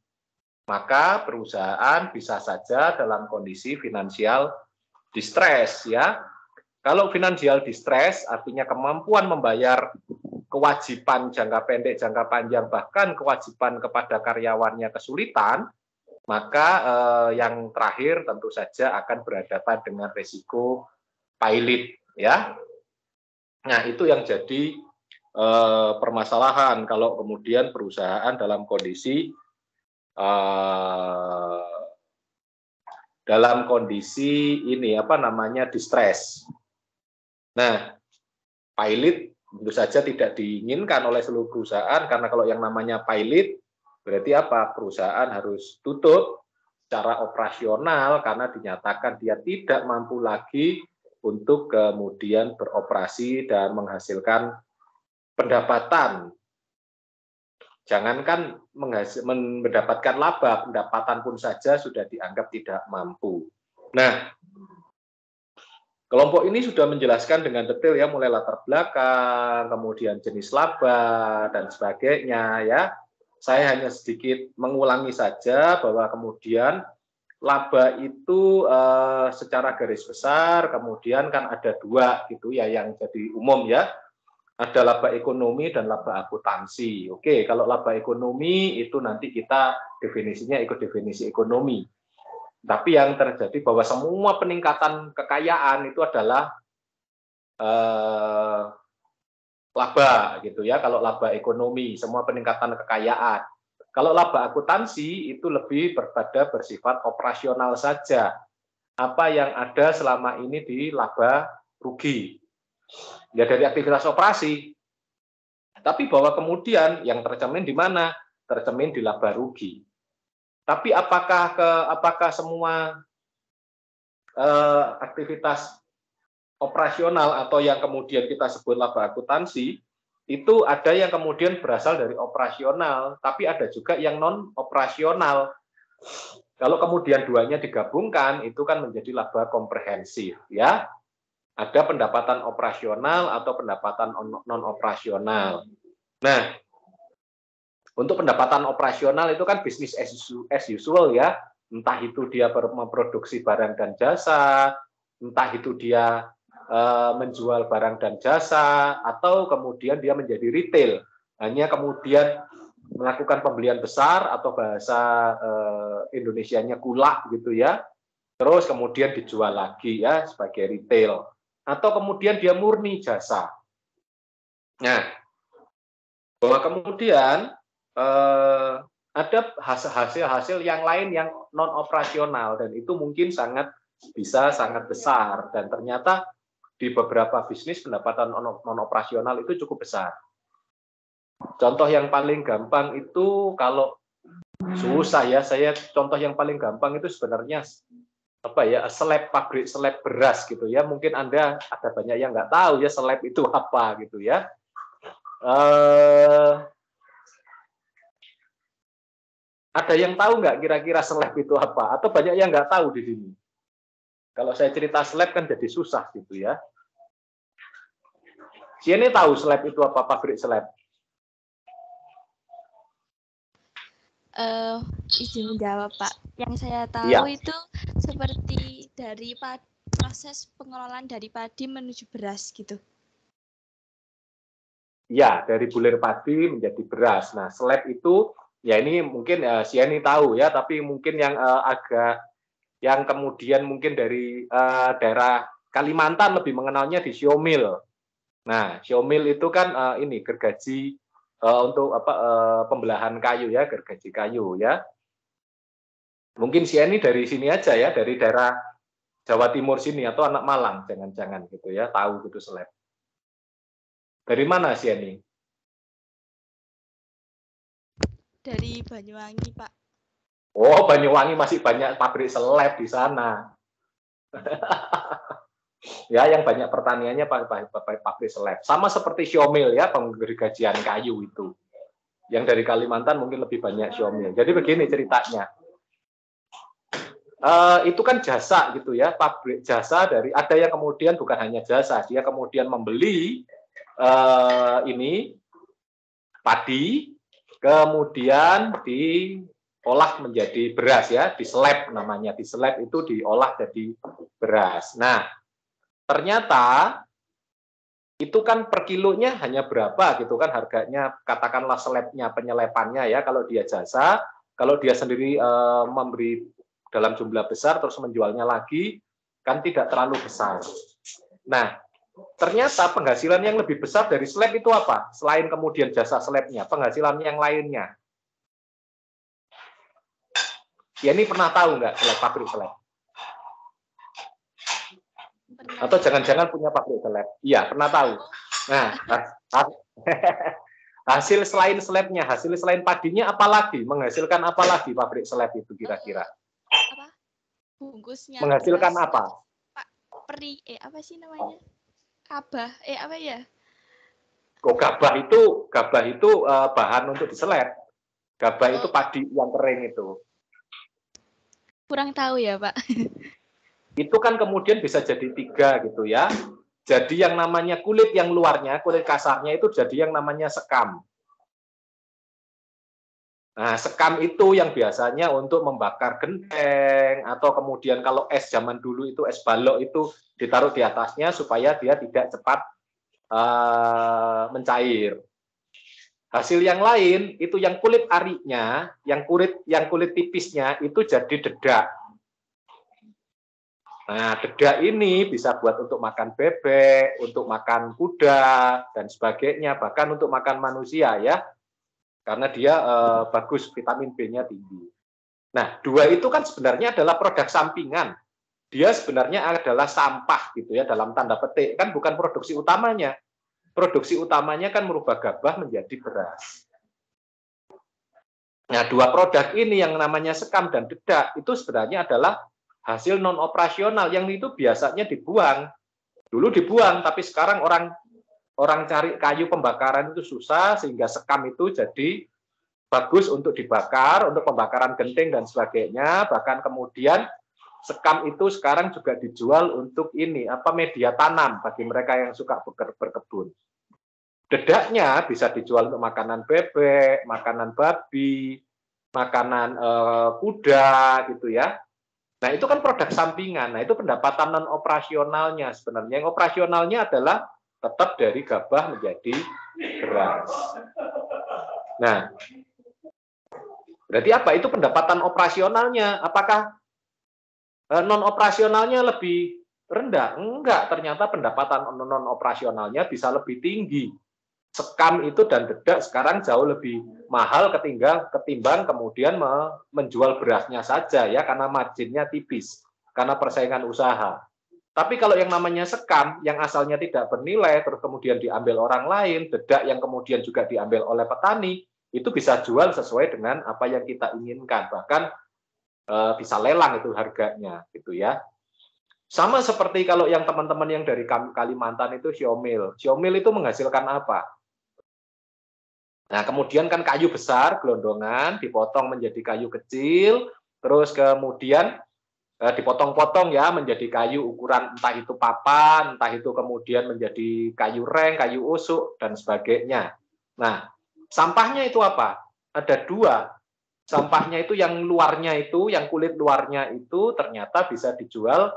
maka perusahaan bisa saja dalam kondisi finansial distress ya. Kalau finansial distress artinya kemampuan membayar kewajiban jangka pendek, jangka panjang, bahkan kewajiban kepada karyawannya kesulitan, maka yang terakhir tentu saja akan berhadapan dengan risiko pailit ya. Nah, itu yang jadi permasalahan kalau kemudian perusahaan dalam kondisi ini distress. Nah, pailit tentu saja tidak diinginkan oleh seluruh perusahaan, karena kalau yang namanya pailit berarti apa? Perusahaan harus tutup secara operasional karena dinyatakan dia tidak mampu lagi untuk kemudian beroperasi dan menghasilkan pendapatan. Jangankan mendapatkan laba, pendapatan pun saja sudah dianggap tidak mampu. Nah, kelompok ini sudah menjelaskan dengan detail ya, mulai latar belakang, kemudian jenis laba, dan sebagainya ya. Saya hanya sedikit mengulangi saja bahwa kemudian laba itu secara garis besar kemudian kan ada dua gitu ya yang jadi umum ya. Ada laba ekonomi dan laba akuntansi. Oke, kalau laba ekonomi itu nanti kita definisinya ikut definisi ekonomi. Tapi yang terjadi bahwa semua peningkatan kekayaan itu adalah laba gitu ya. Kalau laba ekonomi, semua peningkatan kekayaan. Kalau laba akuntansi itu lebih bersifat operasional saja. Apa yang ada selama ini di laba rugi. Ya dari aktivitas operasi. Tapi bahwa kemudian yang tercermin di mana? Tercermin di laba rugi. Tapi apakah semua aktivitas operasional atau yang kemudian kita sebut laba akuntansi itu ada yang kemudian berasal dari operasional, tapi ada juga yang non operasional. Kalau kemudian duanya digabungkan itu kan menjadi laba komprehensif, ya. Ada pendapatan operasional atau pendapatan non operasional. Nah, untuk pendapatan operasional itu kan bisnis as usual ya. Entah itu dia memproduksi barang dan jasa, entah itu dia menjual barang dan jasa, atau kemudian dia menjadi retail. Hanya kemudian melakukan pembelian besar atau bahasa Indonesianya kulak gitu ya. Terus kemudian dijual lagi ya sebagai retail. Atau kemudian dia murni jasa. Nah, bahwa kemudian ada hasil-hasil yang lain yang non operasional dan itu mungkin bisa sangat besar dan ternyata di beberapa bisnis pendapatan non operasional itu cukup besar. Contoh yang paling gampang itu kalau susah ya, contoh yang paling gampang itu sebenarnya pabrik seleb beras gitu ya. Mungkin Anda ada banyak yang nggak tahu ya seleb itu apa gitu ya. Ada yang tahu nggak kira-kira seleb itu apa? Atau banyak yang nggak tahu di sini? Kalau saya cerita seleb kan jadi susah gitu ya. Sini tahu seleb itu apa, pabrik seleb? Izin menjawab Pak. Yang saya tahu Ya. itu seperti dari proses pengelolaan dari padi menuju beras gitu. Ya, dari bulir padi menjadi beras. Nah, seleb itu ya ini mungkin Siani tahu ya, tapi mungkin yang yang kemudian mungkin dari daerah Kalimantan lebih mengenalnya di siomil. Nah, siomil itu kan ini gergaji untuk pembelahan kayu ya, gergaji kayu ya. Mungkin Siani dari sini aja ya, dari daerah Jawa Timur sini atau anak Malang, jangan-jangan gitu ya, tahu gitu seleb. Dari mana Siani? Dari Banyuwangi, Pak. Oh, Banyuwangi masih banyak pabrik seleb di sana. Ya, yang banyak pertaniannya pabrik seleb. Sama seperti siomil ya, penggergajian kayu itu. Yang dari Kalimantan mungkin lebih banyak siomil. Jadi begini ceritanya. Itu kan jasa gitu ya, pabrik jasa dari ada yang kemudian bukan hanya jasa, dia kemudian membeli ini padi, kemudian diolah menjadi beras ya, diseleb namanya, diseleb itu diolah jadi beras. Nah, ternyata itu kan per kilonya hanya berapa gitu kan harganya, katakanlah selebnya, penyelepannya ya, kalau dia jasa, kalau dia sendiri memberi dalam jumlah besar terus menjualnya lagi kan tidak terlalu besar. Nah, ternyata penghasilan yang lebih besar dari seleb itu apa? Selain kemudian jasa selebnya, penghasilan yang lainnya. Ya ini pernah tahu nggak pabrik seleb? Atau jangan-jangan punya pabrik seleb? Iya, pernah tahu. Nah, hasil selain selebnya, hasil selain padinya apa lagi? Menghasilkan apa lagi pabrik seleb itu kira-kira? Apa? Bungkusnya. Menghasilkan beras. apa? Pak, apa sih namanya? Gabah, apa ya? Kok gabah itu bahan untuk diseleb. Gabah itu padi yang kering itu. Kurang tahu ya, Pak. Itu kan kemudian bisa jadi 3 gitu ya. Jadi yang namanya kulit yang luarnya, kulit kasarnya itu jadi yang namanya sekam. Nah, sekam itu yang biasanya untuk membakar genteng atau kemudian kalau es zaman dulu itu es balok itu ditaruh di atasnya supaya dia tidak cepat mencair. Hasil yang lain itu yang kulit arinya, yang kulit tipisnya itu jadi dedak. Nah, dedak ini bisa buat untuk makan bebek, untuk makan kuda dan sebagainya, bahkan untuk makan manusia ya. Karena dia bagus, vitamin B-nya tinggi. Nah, dua itu kan sebenarnya adalah produk sampingan. Dia sebenarnya adalah sampah gitu ya, dalam tanda petik, kan bukan produksi utamanya. Produksi utamanya kan merubah gabah menjadi beras. Nah, dua produk ini yang namanya sekam dan dedak itu sebenarnya adalah hasil non operasional yang itu biasanya dibuang. Dulu dibuang, tapi sekarang orang cari kayu pembakaran itu susah, sehingga sekam itu jadi bagus untuk dibakar, untuk pembakaran genting dan sebagainya. Bahkan kemudian sekam itu sekarang juga dijual untuk media tanam bagi mereka yang suka berkebun. Dedaknya bisa dijual untuk makanan bebek, makanan babi, makanan kuda gitu ya. Nah, itu kan produk sampingan. Nah, itu pendapatan non operasionalnya sebenarnya. Yang operasionalnya adalah tetap dari gabah menjadi beras. Nah, berarti apa? Itu pendapatan operasionalnya. Apakah non operasionalnya lebih rendah? Enggak, ternyata pendapatan non operasionalnya bisa lebih tinggi. Sekam itu dan dedak sekarang jauh lebih mahal ketimbang kemudian menjual berasnya saja ya, karena marginnya tipis, karena persaingan usaha. Tapi kalau yang namanya sekam yang asalnya tidak bernilai terus kemudian diambil orang lain, dedak yang kemudian juga diambil oleh petani, itu bisa jual sesuai dengan apa yang kita inginkan, bahkan bisa lelang itu harganya gitu ya. Sama seperti kalau yang teman-teman yang dari Kalimantan itu siomil. Siomil itu menghasilkan apa? Nah, kemudian kan kayu besar, gelondongan, dipotong menjadi kayu kecil, terus kemudian dipotong-potong ya menjadi kayu ukuran entah itu papan, entah itu kemudian menjadi kayu reng, kayu usuk, dan sebagainya. Nah, sampahnya itu apa? Ada dua. Sampahnya itu yang luarnya itu, yang kulit luarnya itu ternyata bisa dijual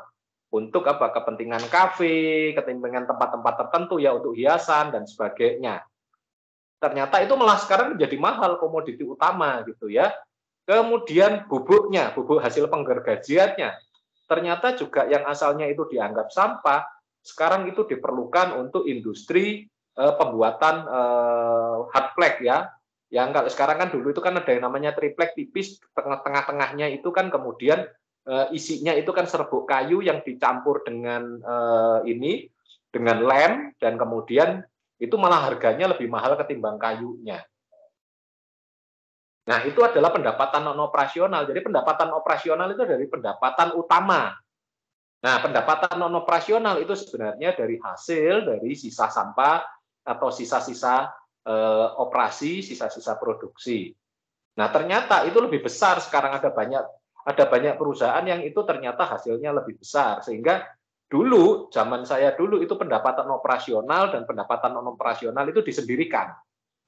untuk kepentingan kafe, kepentingan tempat-tempat tertentu ya, untuk hiasan dan sebagainya. Ternyata itu malah sekarang menjadi mahal, komoditi utama gitu ya. Kemudian bubuknya, bubuk hasil penggergajiannya, ternyata juga yang asalnya itu dianggap sampah, sekarang itu diperlukan untuk industri pembuatan hard flake ya. Yang kalau sekarang kan dulu itu kan ada yang namanya triplek tipis, tengah-tengahnya itu kan kemudian isinya itu kan serbuk kayu yang dicampur dengan dengan lem, dan kemudian itu malah harganya lebih mahal ketimbang kayunya. Nah, itu adalah pendapatan non operasional. Jadi pendapatan operasional itu dari pendapatan utama. Nah, pendapatan non operasional itu sebenarnya dari hasil dari sisa sampah atau sisa-sisa operasi, sisa-sisa produksi. Nah, ternyata itu lebih besar sekarang, ada banyak perusahaan yang itu ternyata hasilnya lebih besar, sehingga dulu, zaman saya dulu itu pendapatan operasional dan pendapatan non operasional itu disendirikan.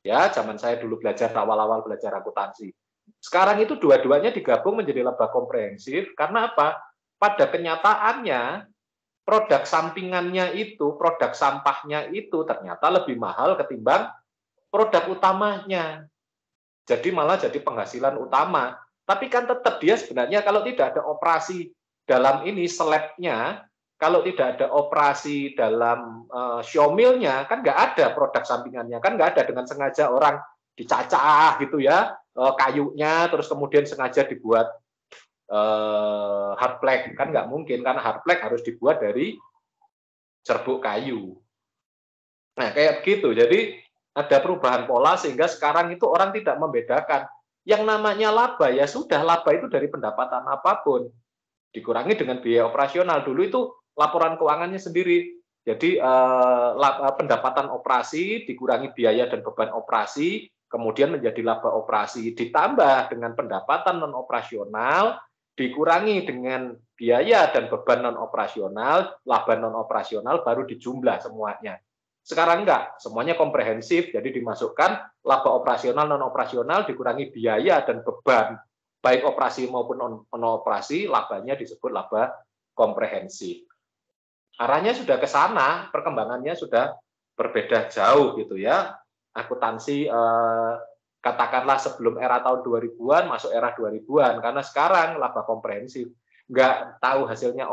Ya, zaman saya dulu belajar awal-awal belajar akuntansi. Sekarang itu dua-duanya digabung menjadi laba komprehensif, karena apa? Pada kenyataannya produk sampingannya itu, produk sampahnya itu ternyata lebih mahal ketimbang produk utamanya. Jadi malah jadi penghasilan utama. Tapi kan tetap dia sebenarnya kalau tidak ada operasi dalam ini slabnya, kalau tidak ada operasi dalam siomilnya, kan nggak ada produk sampingannya, kan nggak ada dengan sengaja orang dicacah gitu ya, kayunya, terus kemudian sengaja dibuat hard flake, kan nggak mungkin, karena hard flake harus dibuat dari serbuk kayu. Nah, kayak begitu. Jadi ada perubahan pola sehingga sekarang itu orang tidak membedakan. Yang namanya laba ya sudah, laba itu dari pendapatan apapun. Dikurangi dengan biaya operasional. Dulu itu laporan keuangannya sendiri. Jadi pendapatan operasi dikurangi biaya dan beban operasi, kemudian menjadi laba operasi. Ditambah dengan pendapatan non operasional, dikurangi dengan biaya dan beban non operasional, laba non operasional baru dijumlah semuanya. Sekarang enggak, semuanya komprehensif, jadi dimasukkan laba operasional non operasional dikurangi biaya dan beban baik operasi maupun non operasi, labanya disebut laba komprehensif. Arahnya sudah ke sana, perkembangannya sudah berbeda jauh gitu ya. Akuntansi katakanlah sebelum era tahun 2000-an masuk era 2000-an, karena sekarang laba komprehensif nggak tahu hasilnya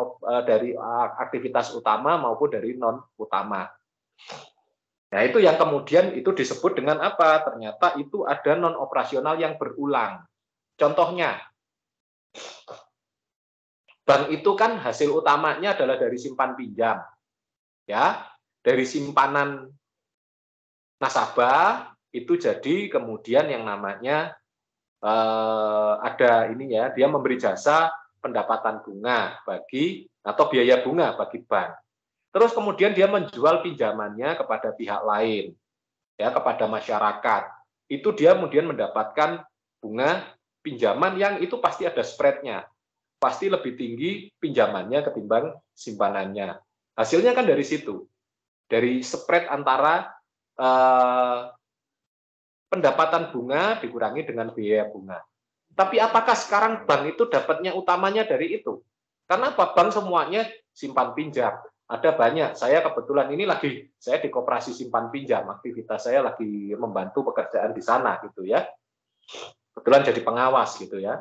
dari aktivitas utama maupun dari non utama. Nah, itu yang kemudian itu disebut dengan apa? Ternyata itu ada non operasional yang berulang. Contohnya, bank itu kan hasil utamanya adalah dari simpan pinjam, ya, dari simpanan nasabah itu jadi kemudian yang namanya ada ini ya, dia memberi jasa pendapatan bunga bagi atau biaya bunga bagi bank. Terus kemudian dia menjual pinjamannya kepada pihak lain, ya, kepada masyarakat. Itu dia kemudian mendapatkan bunga pinjaman yang itu pasti ada spread-nya. Pasti lebih tinggi pinjamannya ketimbang simpanannya. Hasilnya kan dari situ. Dari spread antara pendapatan bunga dikurangi dengan biaya bunga. Tapi apakah sekarang bank itu dapatnya utamanya dari itu? Karena apa? Bank semuanya simpan pinjam. Ada banyak. Saya kebetulan ini saya di koperasi simpan pinjam. Aktivitas saya lagi membantu pekerjaan di sana gitu ya. Kebetulan jadi pengawas gitu ya.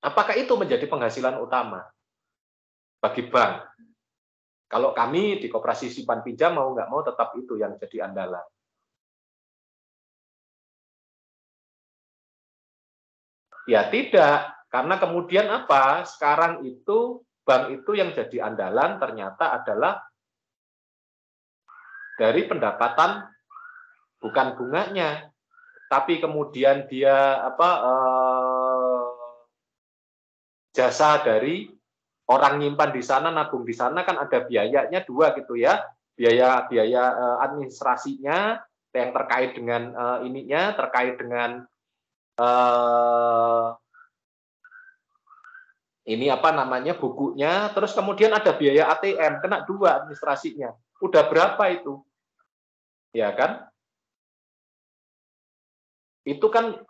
Apakah itu menjadi penghasilan utama bagi bank? Kalau kami di koperasi simpan pinjam mau nggak mau tetap itu yang jadi andalan. Ya tidak, karena kemudian apa? Sekarang itu bank itu yang jadi andalan ternyata adalah dari pendapatan bukan bunganya, tapi kemudian dia jasa dari orang nyimpan di sana, nabung di sana kan ada biayanya dua gitu ya, biaya administrasinya yang terkait dengan terkait dengan ini bukunya, terus kemudian ada biaya ATM, kena dua administrasinya. Udah berapa itu? Ya kan? Itu kan,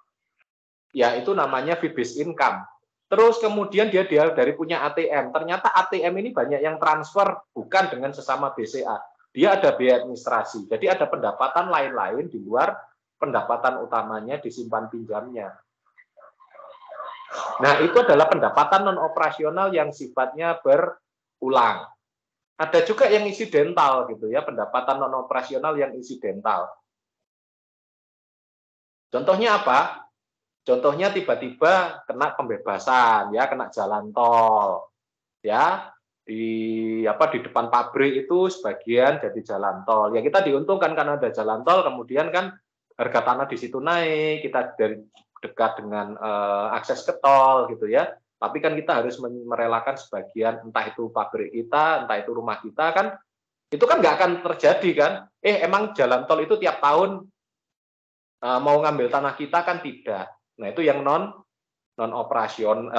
ya itu namanya fee-based income. Terus kemudian dia dari punya ATM, ternyata ATM ini banyak yang transfer, bukan dengan sesama BCA. Dia ada biaya administrasi, jadi ada pendapatan lain-lain di luar pendapatan utamanya disimpan pinjamnya. Nah, itu adalah pendapatan non-operasional yang sifatnya berulang. Ada juga yang insidental gitu ya, pendapatan non-operasional yang insidental. Contohnya apa? Contohnya tiba-tiba kena pembebasan, ya, kena jalan tol. Ya, di depan pabrik itu sebagian jadi jalan tol. Ya, kita diuntungkan karena ada jalan tol, kemudian kan harga tanah di situ naik, kita dari dekat dengan akses ke tol gitu ya. Tapi kan kita harus merelakan sebagian, entah itu pabrik kita, entah itu rumah kita, kan itu kan nggak akan terjadi kan. Emang jalan tol itu tiap tahun mau ngambil tanah kita kan tidak. Nah, itu yang non operasional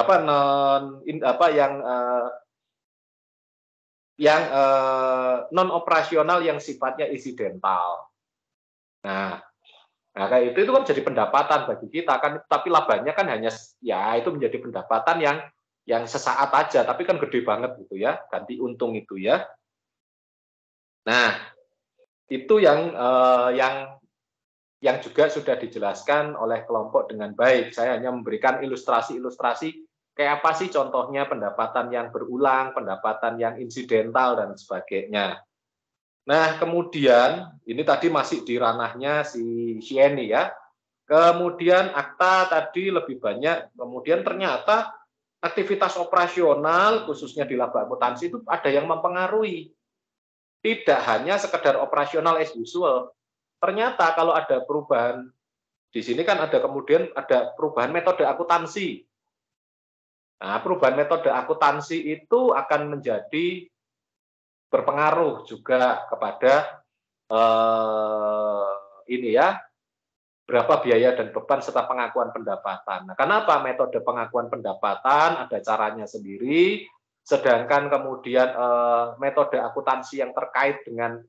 non operasional yang sifatnya insidental. Nah, kayak itu kan jadi pendapatan bagi kita kan, tapi labanya kan hanya ya itu menjadi pendapatan yang sesaat aja, tapi kan gede banget gitu ya, ganti untung itu ya. Nah, itu yang juga sudah dijelaskan oleh kelompok dengan baik. Saya hanya memberikan ilustrasi-ilustrasi kayak apa sih contohnya pendapatan yang berulang, pendapatan yang insidental dan sebagainya. Nah, kemudian ini tadi masih di ranahnya si Shieni ya. Kemudian akta tadi lebih banyak, kemudian ternyata aktivitas operasional khususnya di laba akuntansi itu ada yang mempengaruhi. Tidak hanya sekedar operasional as usual. Ternyata kalau ada perubahan di sini kan kemudian ada perubahan metode akuntansi. Nah, perubahan metode akuntansi itu akan menjadi berpengaruh juga kepada berapa biaya dan beban serta pengakuan pendapatan. Nah, kenapa metode pengakuan pendapatan ada caranya sendiri, sedangkan kemudian metode akuntansi yang terkait dengan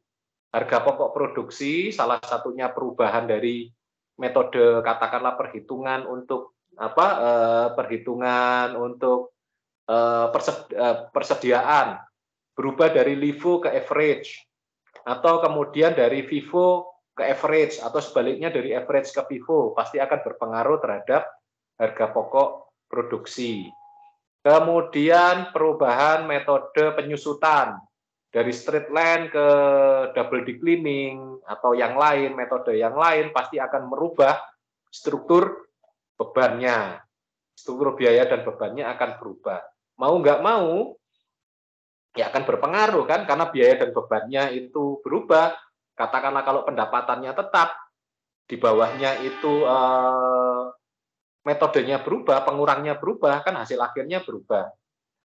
harga pokok produksi, salah satunya perubahan dari metode katakanlah perhitungan untuk persediaan berubah dari LIFO ke average. atau kemudian dari FIFO ke average, atau sebaliknya dari average ke FIFO, pasti akan berpengaruh terhadap harga pokok produksi. Kemudian perubahan metode penyusutan dari straight line ke double declining atau yang lain, metode yang lain pasti akan merubah struktur bebannya. Struktur biaya dan bebannya akan berubah. Mau nggak mau, ya akan berpengaruh kan, karena biaya dan bebannya itu berubah. Katakanlah kalau pendapatannya tetap, di bawahnya itu metodenya berubah, pengurangnya berubah, kan hasil akhirnya berubah.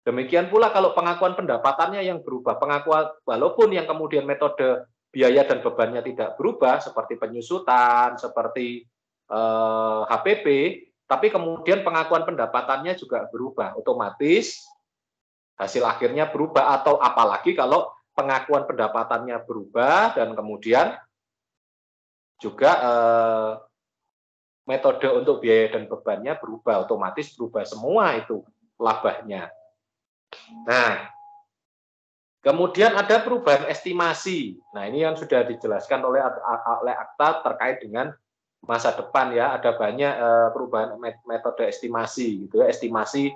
Demikian pula kalau pengakuan pendapatannya yang berubah, pengakuan walaupun yang kemudian metode biaya dan bebannya tidak berubah, seperti penyusutan, seperti HPP, tapi kemudian pengakuan pendapatannya juga berubah, otomatis hasil akhirnya berubah. Atau apalagi kalau pengakuan pendapatannya berubah dan kemudian juga metode untuk biaya dan bebannya berubah, otomatis berubah semua itu labahnya. Nah, kemudian ada perubahan estimasi. Nah, ini yang sudah dijelaskan oleh akta terkait dengan masa depan ya. Ada banyak perubahan metode estimasi gitu ya. Estimasi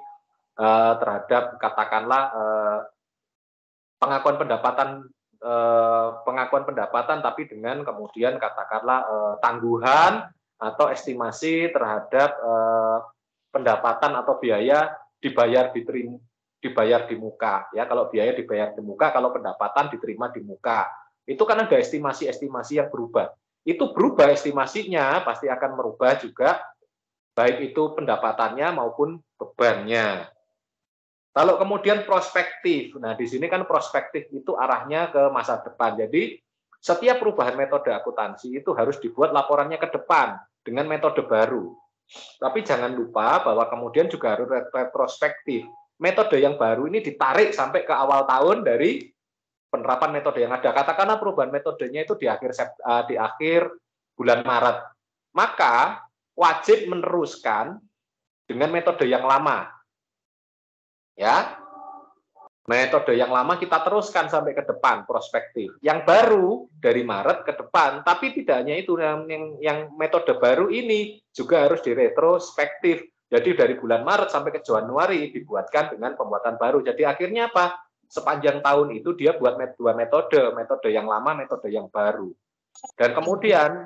terhadap katakanlah pengakuan pendapatan tapi dengan kemudian katakanlah tangguhan atau estimasi terhadap pendapatan atau biaya dibayar di muka ya. Kalau biaya dibayar di muka, kalau pendapatan diterima di muka, itu kan ada estimasi-estimasi yang berubah. Itu berubah estimasinya pasti akan merubah juga baik itu pendapatannya maupun bebannya. Kalau kemudian prospektif, nah di sini kan prospektif itu arahnya ke masa depan. Jadi setiap perubahan metode akuntansi itu harus dibuat laporannya ke depan dengan metode baru. Tapi jangan lupa bahwa kemudian juga harus retrospektif. Metode yang baru ini ditarik sampai ke awal tahun dari penerapan metode yang ada. Katakanlah perubahan metodenya itu di akhir bulan Maret. Maka wajib meneruskan dengan metode yang lama. Ya. Metode yang lama kita teruskan sampai ke depan, prospektif. Yang baru dari Maret ke depan, tapi tidak hanya itu, yang metode baru ini juga harus diretrospektif. Jadi dari bulan Maret sampai ke Januari dibuatkan dengan pembuatan baru. Jadi akhirnya apa? Sepanjang tahun itu dia buat dua metode, metode yang lama, metode yang baru. Dan kemudian,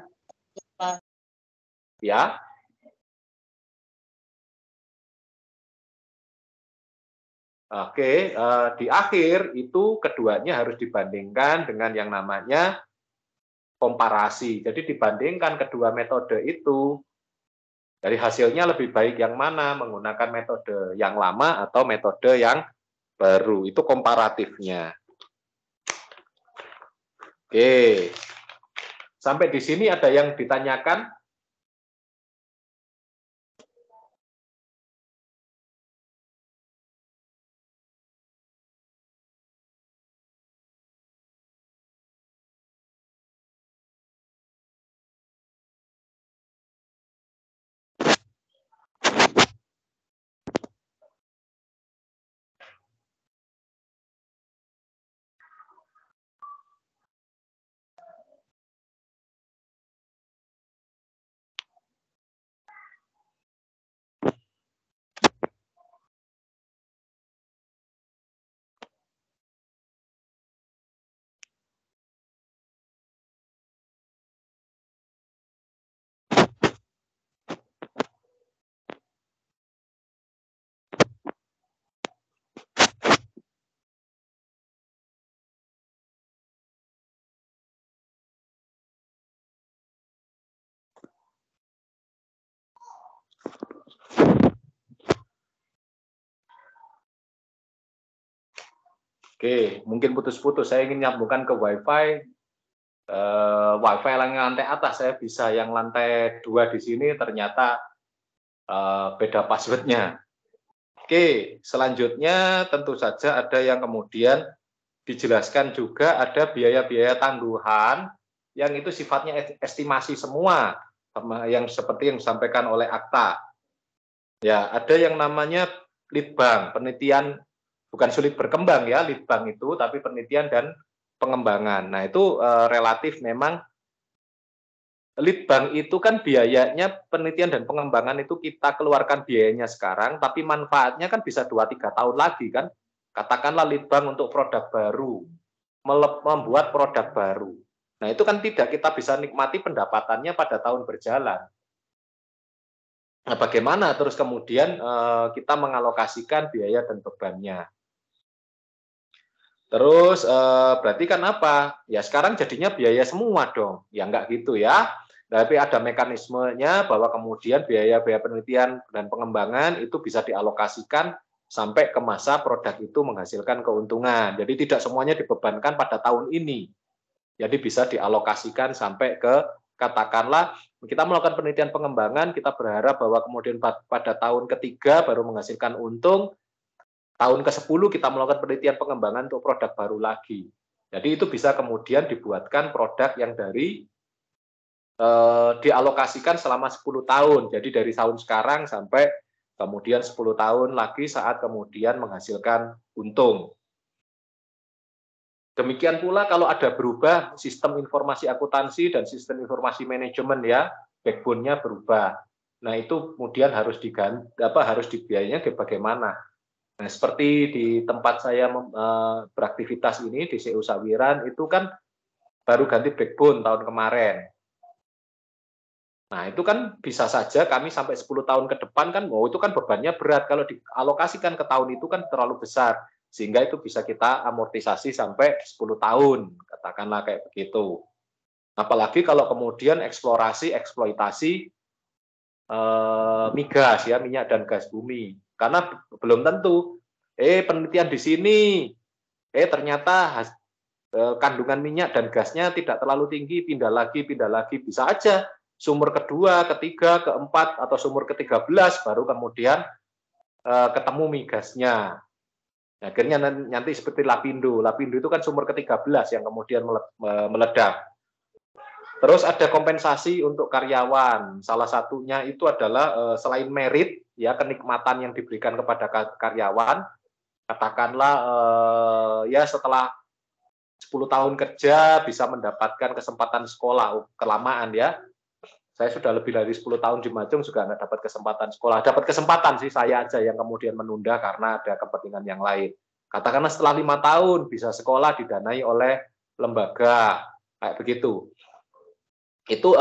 ya, oke, di akhir itu keduanya harus dibandingkan dengan yang namanya komparasi. Jadi dibandingkan kedua metode itu, dari hasilnya lebih baik yang mana, menggunakan metode yang lama atau metode yang baru. Itu komparatifnya. Oke, sampai di sini ada yang ditanyakan? Oke, mungkin putus-putus. Saya ingin nyambungkan ke WiFi. WiFi yang lantai atas, saya bisa yang lantai 2 di sini ternyata beda passwordnya. Oke, selanjutnya tentu saja ada yang kemudian dijelaskan juga ada biaya-biaya tangguhan yang itu sifatnya estimasi semua, yang seperti yang disampaikan oleh akta. Ya, ada yang namanya litbang, penelitian. Bukan sulit berkembang ya, litbang itu, tapi penelitian dan pengembangan. Nah, itu relatif memang Litbang itu kan biayanya penelitian dan pengembangan itu kita keluarkan biayanya sekarang, tapi manfaatnya kan bisa 2-3 tahun lagi kan. Katakanlah Litbang untuk produk baru, membuat produk baru. Nah, itu kan tidak kita bisa nikmati pendapatannya pada tahun berjalan. Nah, bagaimana terus kemudian kita mengalokasikan biaya dan bebannya. Terus berarti kan apa? Ya sekarang jadinya biaya semua dong. Ya enggak gitu ya. Tapi ada mekanismenya bahwa kemudian biaya-biaya penelitian dan pengembangan itu bisa dialokasikan sampai ke masa produk itu menghasilkan keuntungan. Jadi tidak semuanya dibebankan pada tahun ini. Jadi bisa dialokasikan sampai ke, katakanlah kita melakukan penelitian pengembangan, kita berharap bahwa kemudian pada tahun ketiga baru menghasilkan untung, tahun ke-10 kita melakukan penelitian pengembangan untuk produk baru lagi. Jadi itu bisa kemudian dibuatkan produk yang dari dialokasikan selama 10 tahun. Jadi dari tahun sekarang sampai kemudian 10 tahun lagi saat kemudian menghasilkan untung. Demikian pula kalau ada berubah sistem informasi akuntansi dan sistem informasi manajemen ya, backbone-nya berubah. Nah, itu kemudian harus diganti, harus dibiayainya bagaimana. Nah, seperti di tempat saya beraktivitas ini di CU Sawiran itu kan baru ganti backbone tahun kemarin. Nah, itu kan bisa saja kami sampai 10 tahun ke depan kan, itu kan bebannya berat. Kalau dialokasikan ke tahun itu kan terlalu besar. Sehingga itu bisa kita amortisasi sampai 10 tahun, katakanlah kayak begitu. Apalagi kalau kemudian eksplorasi, eksploitasi migas, ya, minyak dan gas bumi. Karena belum tentu, penelitian di sini, ternyata kandungan minyak dan gasnya tidak terlalu tinggi, pindah lagi, bisa aja. Sumur kedua, ketiga, keempat, atau sumur ke-13 baru kemudian ketemu migasnya. Akhirnya nanti seperti Lapindo. Lapindo itu kan sumur ke-13 yang kemudian meledak. Terus ada kompensasi untuk karyawan. Salah satunya itu adalah selain merit, ya kenikmatan yang diberikan kepada karyawan. Katakanlah ya setelah 10 tahun kerja bisa mendapatkan kesempatan sekolah, kelamaan ya. Saya sudah lebih dari 10 tahun di Majung juga nggak dapat kesempatan sekolah. Dapat kesempatan sih saya aja yang kemudian menunda karena ada kepentingan yang lain. Katakanlah setelah 5 tahun bisa sekolah didanai oleh lembaga, kayak begitu. Itu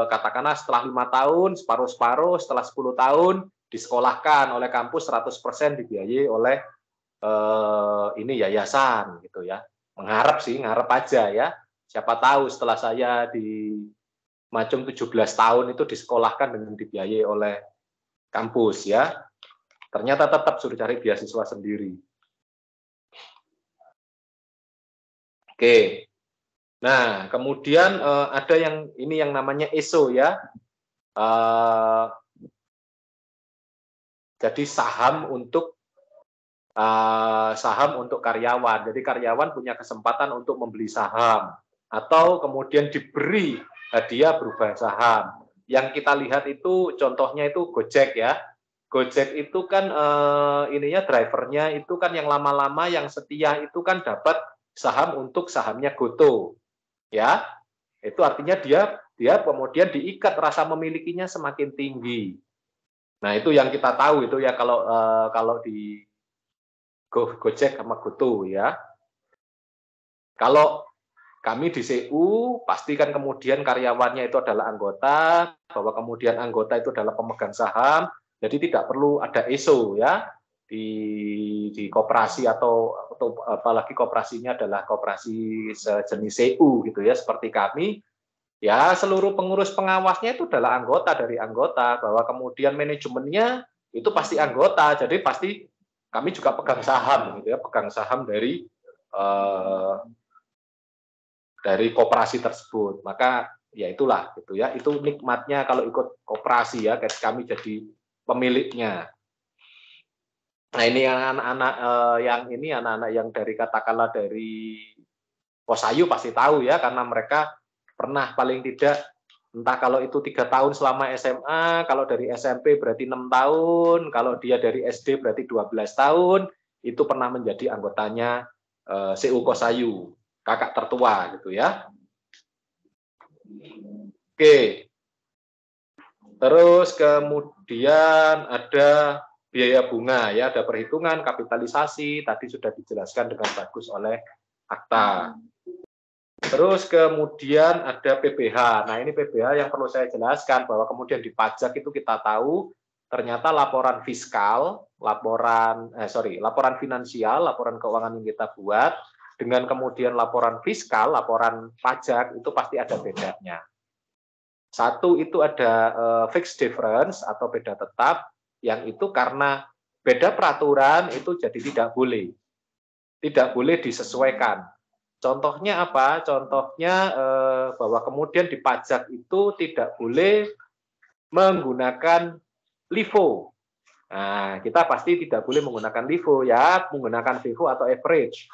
katakanlah setelah 5 tahun, separuh-separuh, setelah 10 tahun disekolahkan oleh kampus 100% dibiayai oleh ini yayasan gitu ya. Mengharap sih, ngarep aja ya. Siapa tahu setelah saya di Majung 17 tahun itu disekolahkan dengan dibiayai oleh kampus ya. Ternyata tetap suruh cari beasiswa sendiri. Oke. Nah, kemudian ada yang ini yang namanya ESO ya. Jadi saham untuk karyawan. Jadi karyawan punya kesempatan untuk membeli saham atau kemudian diberi hadiah berupa saham. Yang kita lihat itu contohnya itu Gojek ya. Gojek itu kan ininya drivernya itu kan yang lama-lama yang setia itu kan dapat saham untuk sahamnya Goto. Ya. Itu artinya dia kemudian diikat rasa memilikinya semakin tinggi. Nah, itu yang kita tahu itu ya kalau di Gojek sama Goto ya. Kalau kami di CU pastikan kemudian karyawannya itu adalah anggota, bahwa kemudian anggota itu adalah pemegang saham, jadi tidak perlu ada ESO ya di koperasi atau apalagi koperasinya adalah koperasi sejenis CU gitu ya seperti kami. Ya seluruh pengurus pengawasnya itu adalah anggota dari anggota, bahwa kemudian manajemennya itu pasti anggota, jadi pasti kami juga pegang saham gitu ya, pegang saham dari koperasi tersebut. Maka ya itulah gitu ya, itu nikmatnya kalau ikut koperasi ya, kami jadi pemiliknya. Nah, ini anak-anak yang dari katakanlah dari Kosayu pasti tahu ya, karena mereka pernah paling tidak entah kalau itu 3 tahun selama SMA, kalau dari SMP berarti 6 tahun, kalau dia dari SD berarti 12 tahun, itu pernah menjadi anggotanya CU Kosayu. kakak tertua gitu ya. Oke. Terus kemudian ada biaya bunga ya, ada perhitungan kapitalisasi, tadi sudah dijelaskan dengan bagus oleh akta. Terus kemudian ada PBH. Nah, ini PBH yang perlu saya jelaskan bahwa kemudian di pajak itu kita tahu ternyata laporan fiskal, laporan finansial, laporan keuangan yang kita buat dengan kemudian laporan fiskal, laporan pajak itu pasti ada bedanya. Satu itu ada fixed difference atau beda tetap, yang itu karena beda peraturan itu jadi tidak boleh disesuaikan. Contohnya apa? Contohnya bahwa kemudian di pajak itu tidak boleh menggunakan LIFO. Nah, kita pasti tidak boleh menggunakan LIFO ya, menggunakan FIFO atau average.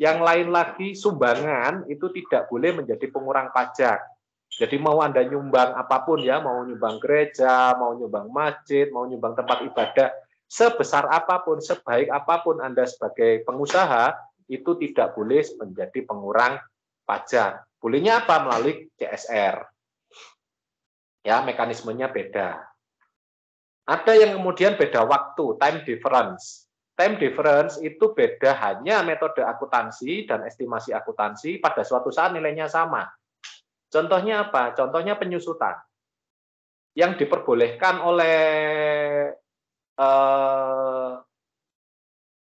Yang lain lagi sumbangan itu tidak boleh menjadi pengurang pajak. Jadi mau Anda nyumbang apapun ya, mau nyumbang gereja, mau nyumbang masjid, mau nyumbang tempat ibadah, sebesar apapun, sebaik apapun Anda sebagai pengusaha, itu tidak boleh menjadi pengurang pajak. Bolehnya apa? Melalui CSR. Ya, mekanismenya beda. Ada yang kemudian beda waktu, time difference. Time difference itu beda hanya metode akuntansi dan estimasi akuntansi pada suatu saat nilainya sama. Contohnya apa? Contohnya penyusutan. Yang diperbolehkan oleh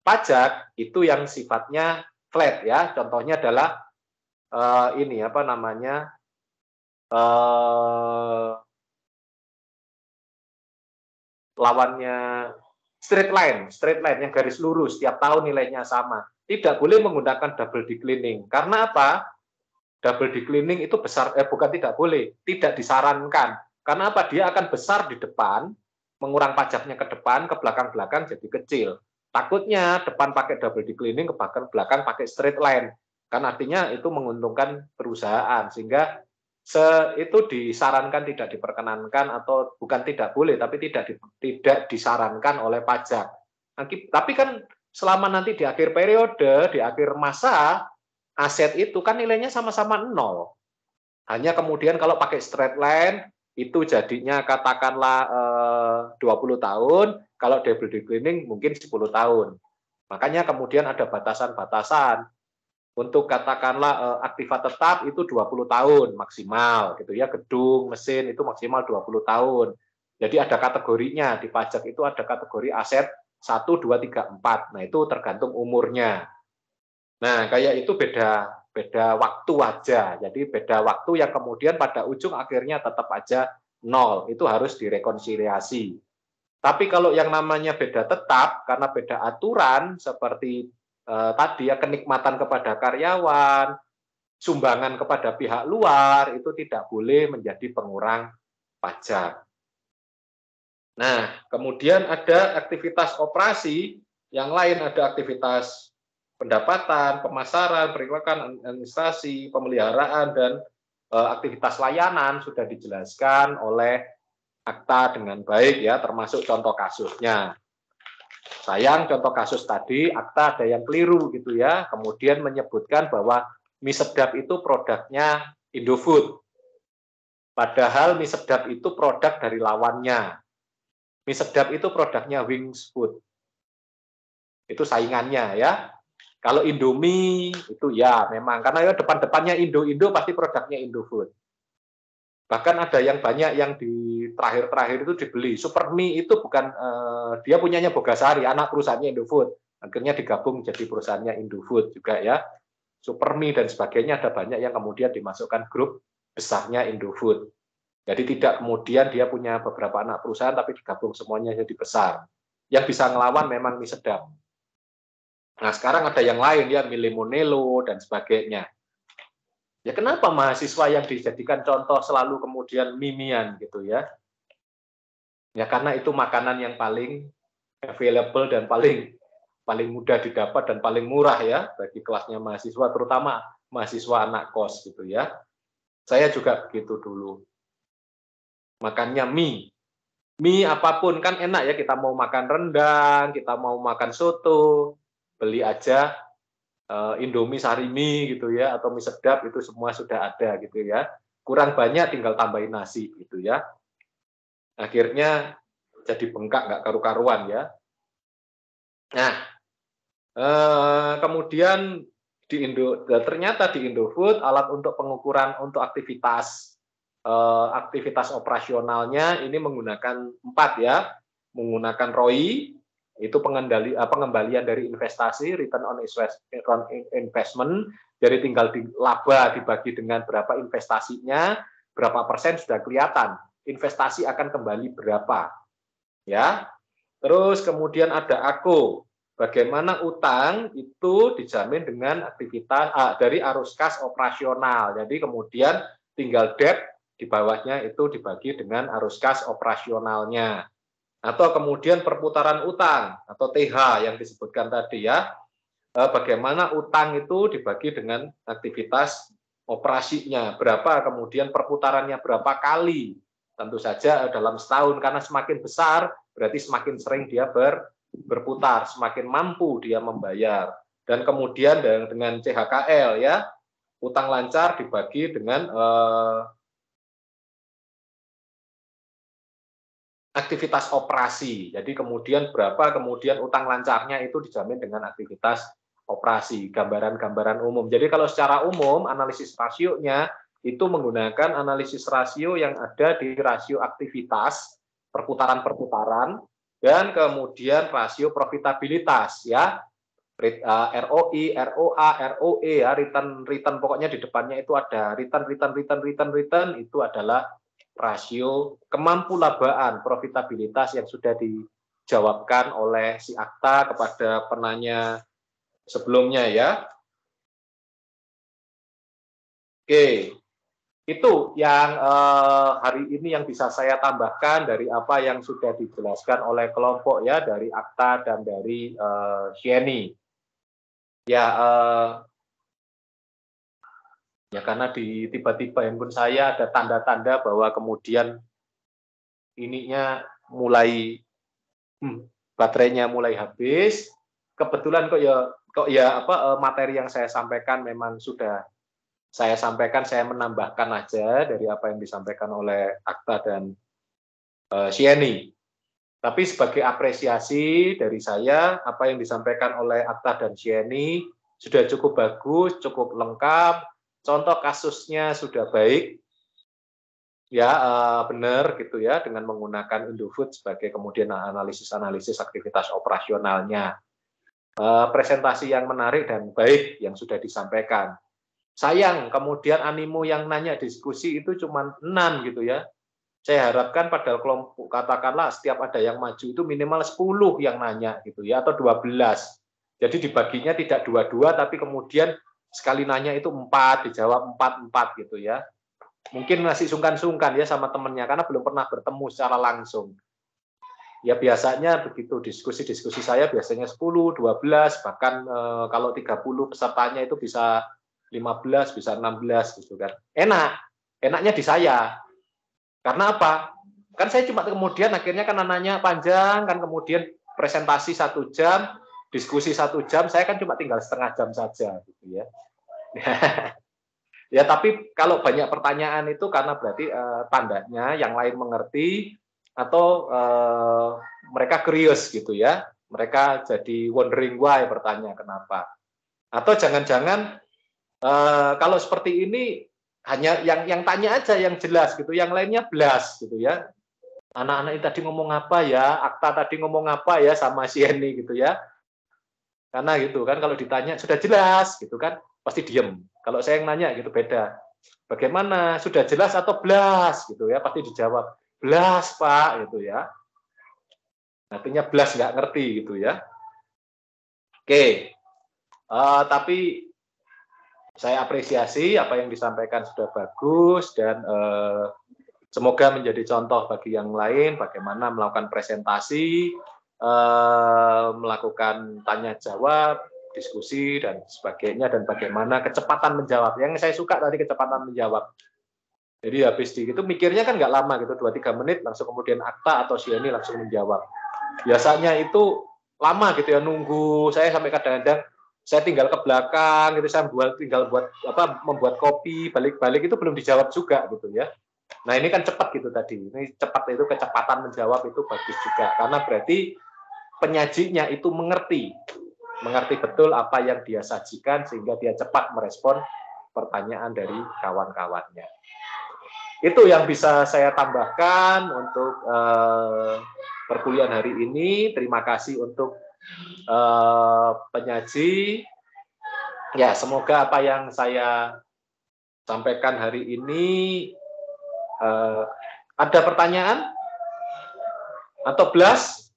pajak itu yang sifatnya flat ya. Contohnya adalah lawannya straight line yang garis lurus tiap tahun nilainya sama. Tidak boleh menggunakan double declining. Karena apa? Double declining itu besar, bukan tidak boleh, tidak disarankan. Karena apa? Dia akan besar di depan, mengurang pajaknya ke depan, ke belakang-belakang jadi kecil. Takutnya depan pakai double declining, ke belakang pakai straight line. Kan artinya itu menguntungkan perusahaan, sehingga itu disarankan, tidak diperkenankan, atau bukan tidak boleh, tapi tidak disarankan oleh pajak. Tapi kan selama nanti di akhir periode, di akhir masa, aset itu kan nilainya sama-sama 0. Hanya kemudian kalau pakai straight line, itu jadinya katakanlah 20 tahun, kalau double declining mungkin 10 tahun. Makanya kemudian ada batasan-batasan. Untuk katakanlah aktiva tetap itu 20 tahun maksimal gitu ya, gedung, mesin itu maksimal 20 tahun. Jadi ada kategorinya, di pajak itu ada kategori aset 1, 2, 3, 4. Nah, itu tergantung umurnya. Nah, kayak itu beda waktu aja. Jadi beda waktu yang kemudian pada ujung akhirnya tetap aja 0. Itu harus direkonsiliasi. Tapi kalau yang namanya beda tetap, karena beda aturan, seperti tadi ya, kenikmatan kepada karyawan, sumbangan kepada pihak luar, itu tidak boleh menjadi pengurang pajak. Nah, kemudian ada aktivitas operasi, yang lain ada aktivitas pendapatan, pemasaran, periklakan, administrasi, pemeliharaan, dan aktivitas layanan sudah dijelaskan oleh akta dengan baik ya, termasuk contoh kasusnya. Sayang contoh kasus tadi akta ada yang keliru gitu ya, kemudian menyebutkan bahwa mie sedap itu produknya Indofood. Padahal mie sedap itu produk dari lawannya. Mie sedap itu produknya Wings Food. Itu saingannya ya. Kalau Indomie itu ya memang karena ya depan-depannya Indo pasti produknya Indofood. Bahkan ada yang banyak yang di terakhir-terakhir itu dibeli. Supermie itu bukan dia punyanya Bogasari, anak perusahaannya Indofood. Akhirnya digabung jadi perusahaannya Indofood juga ya. Supermie dan sebagainya ada banyak yang kemudian dimasukkan grup besarnya Indofood. Jadi tidak kemudian dia punya beberapa anak perusahaan tapi digabung semuanya jadi besar. Yang bisa ngelawan memang mie sedap. Nah, sekarang ada yang lain ya, mie Limonello dan sebagainya. Ya kenapa mahasiswa yang dijadikan contoh selalu kemudian mimian gitu ya? Ya karena itu makanan yang paling available dan paling mudah didapat dan paling murah ya bagi kelasnya mahasiswa, terutama mahasiswa anak kos gitu ya. Saya juga begitu dulu. Makannya mie. Mie apapun kan enak ya, kita mau makan rendang, kita mau makan soto, beli aja Indomie Sarimi gitu ya, atau mie sedap itu semua sudah ada gitu ya. Kurang banyak tinggal tambahin nasi gitu ya. Akhirnya jadi bengkak nggak karu-karuan ya. Nah, kemudian ternyata di Indofood alat untuk pengukuran untuk aktivitas operasionalnya ini menggunakan 4 ya, menggunakan ROI itu pengembalian dari investasi, return on investment, dari tinggal laba dibagi dengan berapa investasinya, berapa persen sudah kelihatan investasi akan kembali berapa ya. Terus kemudian ada AKO, bagaimana utang itu dijamin dengan aktivitas dari arus kas operasional. Jadi kemudian tinggal debt di bawahnya itu dibagi dengan arus kas operasionalnya. Atau kemudian perputaran utang atau TH yang disebutkan tadi ya. Bagaimana utang itu dibagi dengan aktivitas operasinya, berapa kemudian perputarannya berapa kali. Tentu saja dalam setahun, karena semakin besar berarti semakin sering dia berputar, semakin mampu dia membayar. Dan kemudian dengan CHKL ya, utang lancar dibagi dengan aktivitas operasi. Jadi kemudian berapa kemudian utang lancarnya itu dijamin dengan aktivitas operasi, gambaran-gambaran umum. Jadi kalau secara umum analisis rasionya itu menggunakan analisis rasio yang ada di rasio aktivitas, perputaran-perputaran, dan kemudian rasio profitabilitas ya. ROI, ROA, ROE ya, return pokoknya di depannya itu ada return itu adalah rasio kemampu labaan profitabilitas yang sudah dijawabkan oleh si Akta kepada penanya sebelumnya ya. Oke, itu yang hari ini yang bisa saya tambahkan dari apa yang sudah dijelaskan oleh kelompok ya, dari Akta dan dari Sheni. Ya, ya karena tiba-tiba handphone saya ada tanda-tanda bahwa kemudian ininya mulai baterainya mulai habis. Kebetulan kok ya materi yang saya sampaikan memang sudah saya sampaikan, saya menambahkan aja dari apa yang disampaikan oleh Akta dan Sheni. Tapi sebagai apresiasi dari saya, apa yang disampaikan oleh Akta dan Sheni sudah cukup bagus, cukup lengkap, contoh kasusnya sudah baik, ya benar gitu ya, dengan menggunakan Indofood sebagai kemudian analisis aktivitas operasionalnya. Presentasi yang menarik dan baik yang sudah disampaikan. Sayang kemudian animo yang nanya diskusi itu cuma 6 gitu ya. Saya harapkan pada kelompok katakanlah setiap ada yang maju itu minimal 10 yang nanya gitu ya, atau 12. Jadi dibaginya tidak 2-2 tapi kemudian sekali nanya itu 4, dijawab 4 gitu ya. Mungkin masih sungkan-sungkan ya sama temennya karena belum pernah bertemu secara langsung. Ya biasanya begitu diskusi saya biasanya 10, 12, bahkan kalau 30 pesertanya itu bisa 15, bisa 16 gitu kan. Enaknya di saya. Karena apa? Kan saya cuma kemudian akhirnya kan nanya panjang, kan kemudian presentasi 1 jam, diskusi 1 jam, saya kan cuma tinggal setengah jam saja gitu ya. Ya tapi kalau banyak pertanyaan itu karena berarti tandanya yang lain mengerti atau mereka curious gitu ya. Mereka jadi wondering why, bertanya kenapa. Atau jangan-jangan kalau seperti ini hanya yang tanya aja yang jelas gitu, yang lainnya blas gitu ya. Anak-anak ini tadi ngomong apa ya, Akta tadi ngomong apa ya sama Sheni gitu ya. Karena gitu kan kalau ditanya sudah jelas gitu kan pasti diem. Kalau saya yang nanya gitu beda. Bagaimana? Sudah jelas atau blas gitu ya, pasti dijawab blas Pak gitu ya. Artinya blas nggak ngerti gitu ya. Oke. Tapi saya apresiasi apa yang disampaikan sudah bagus dan semoga menjadi contoh bagi yang lain bagaimana melakukan presentasi, melakukan tanya jawab, diskusi dan sebagainya, dan bagaimana kecepatan menjawab. Yang saya suka tadi kecepatan menjawab. Jadi habis itu mikirnya kan nggak lama gitu, 2-3 menit langsung kemudian Akta atau Sheni langsung menjawab. Biasanya itu lama gitu ya, nunggu saya sampai kadang-kadang saya tinggal ke belakang gitu, saya tinggal membuat kopi, balik-balik itu belum dijawab juga gitu ya. Nah ini kan cepat gitu tadi, ini cepat itu kecepatan menjawab itu bagus juga, karena berarti penyajinya itu mengerti betul apa yang dia sajikan sehingga dia cepat merespon pertanyaan dari kawan-kawannya. Itu yang bisa saya tambahkan untuk perkuliahan hari ini. Terima kasih untuk penyaji. Ya, semoga apa yang saya sampaikan hari ini ada pertanyaan atau blast?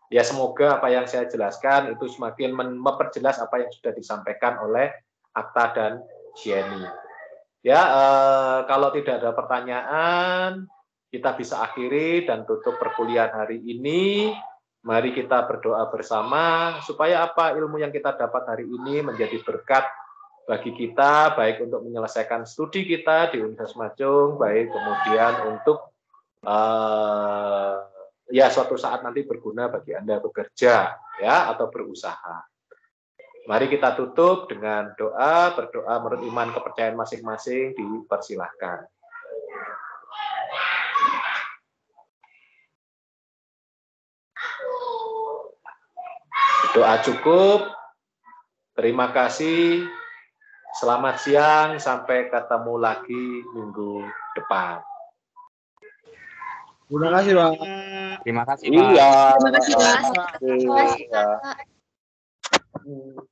Ya, semoga apa yang saya jelaskan itu semakin memperjelas apa yang sudah disampaikan oleh Akta dan Jenny. Ya, kalau tidak ada pertanyaan, kita bisa akhiri dan tutup perkuliahan hari ini. Mari kita berdoa bersama supaya apa ilmu yang kita dapat hari ini menjadi berkat bagi kita, baik untuk menyelesaikan studi kita di Universitas Majung, baik kemudian untuk ya suatu saat nanti berguna bagi Anda bekerja ya atau berusaha. Mari kita tutup dengan berdoa menurut iman kepercayaan masing-masing, dipersilahkan. Doa cukup. Terima kasih. Selamat siang, sampai ketemu lagi minggu depan. Terima kasih, Pak. Terima kasih, Pak. Iya. Terima kasih, Pak. Iya.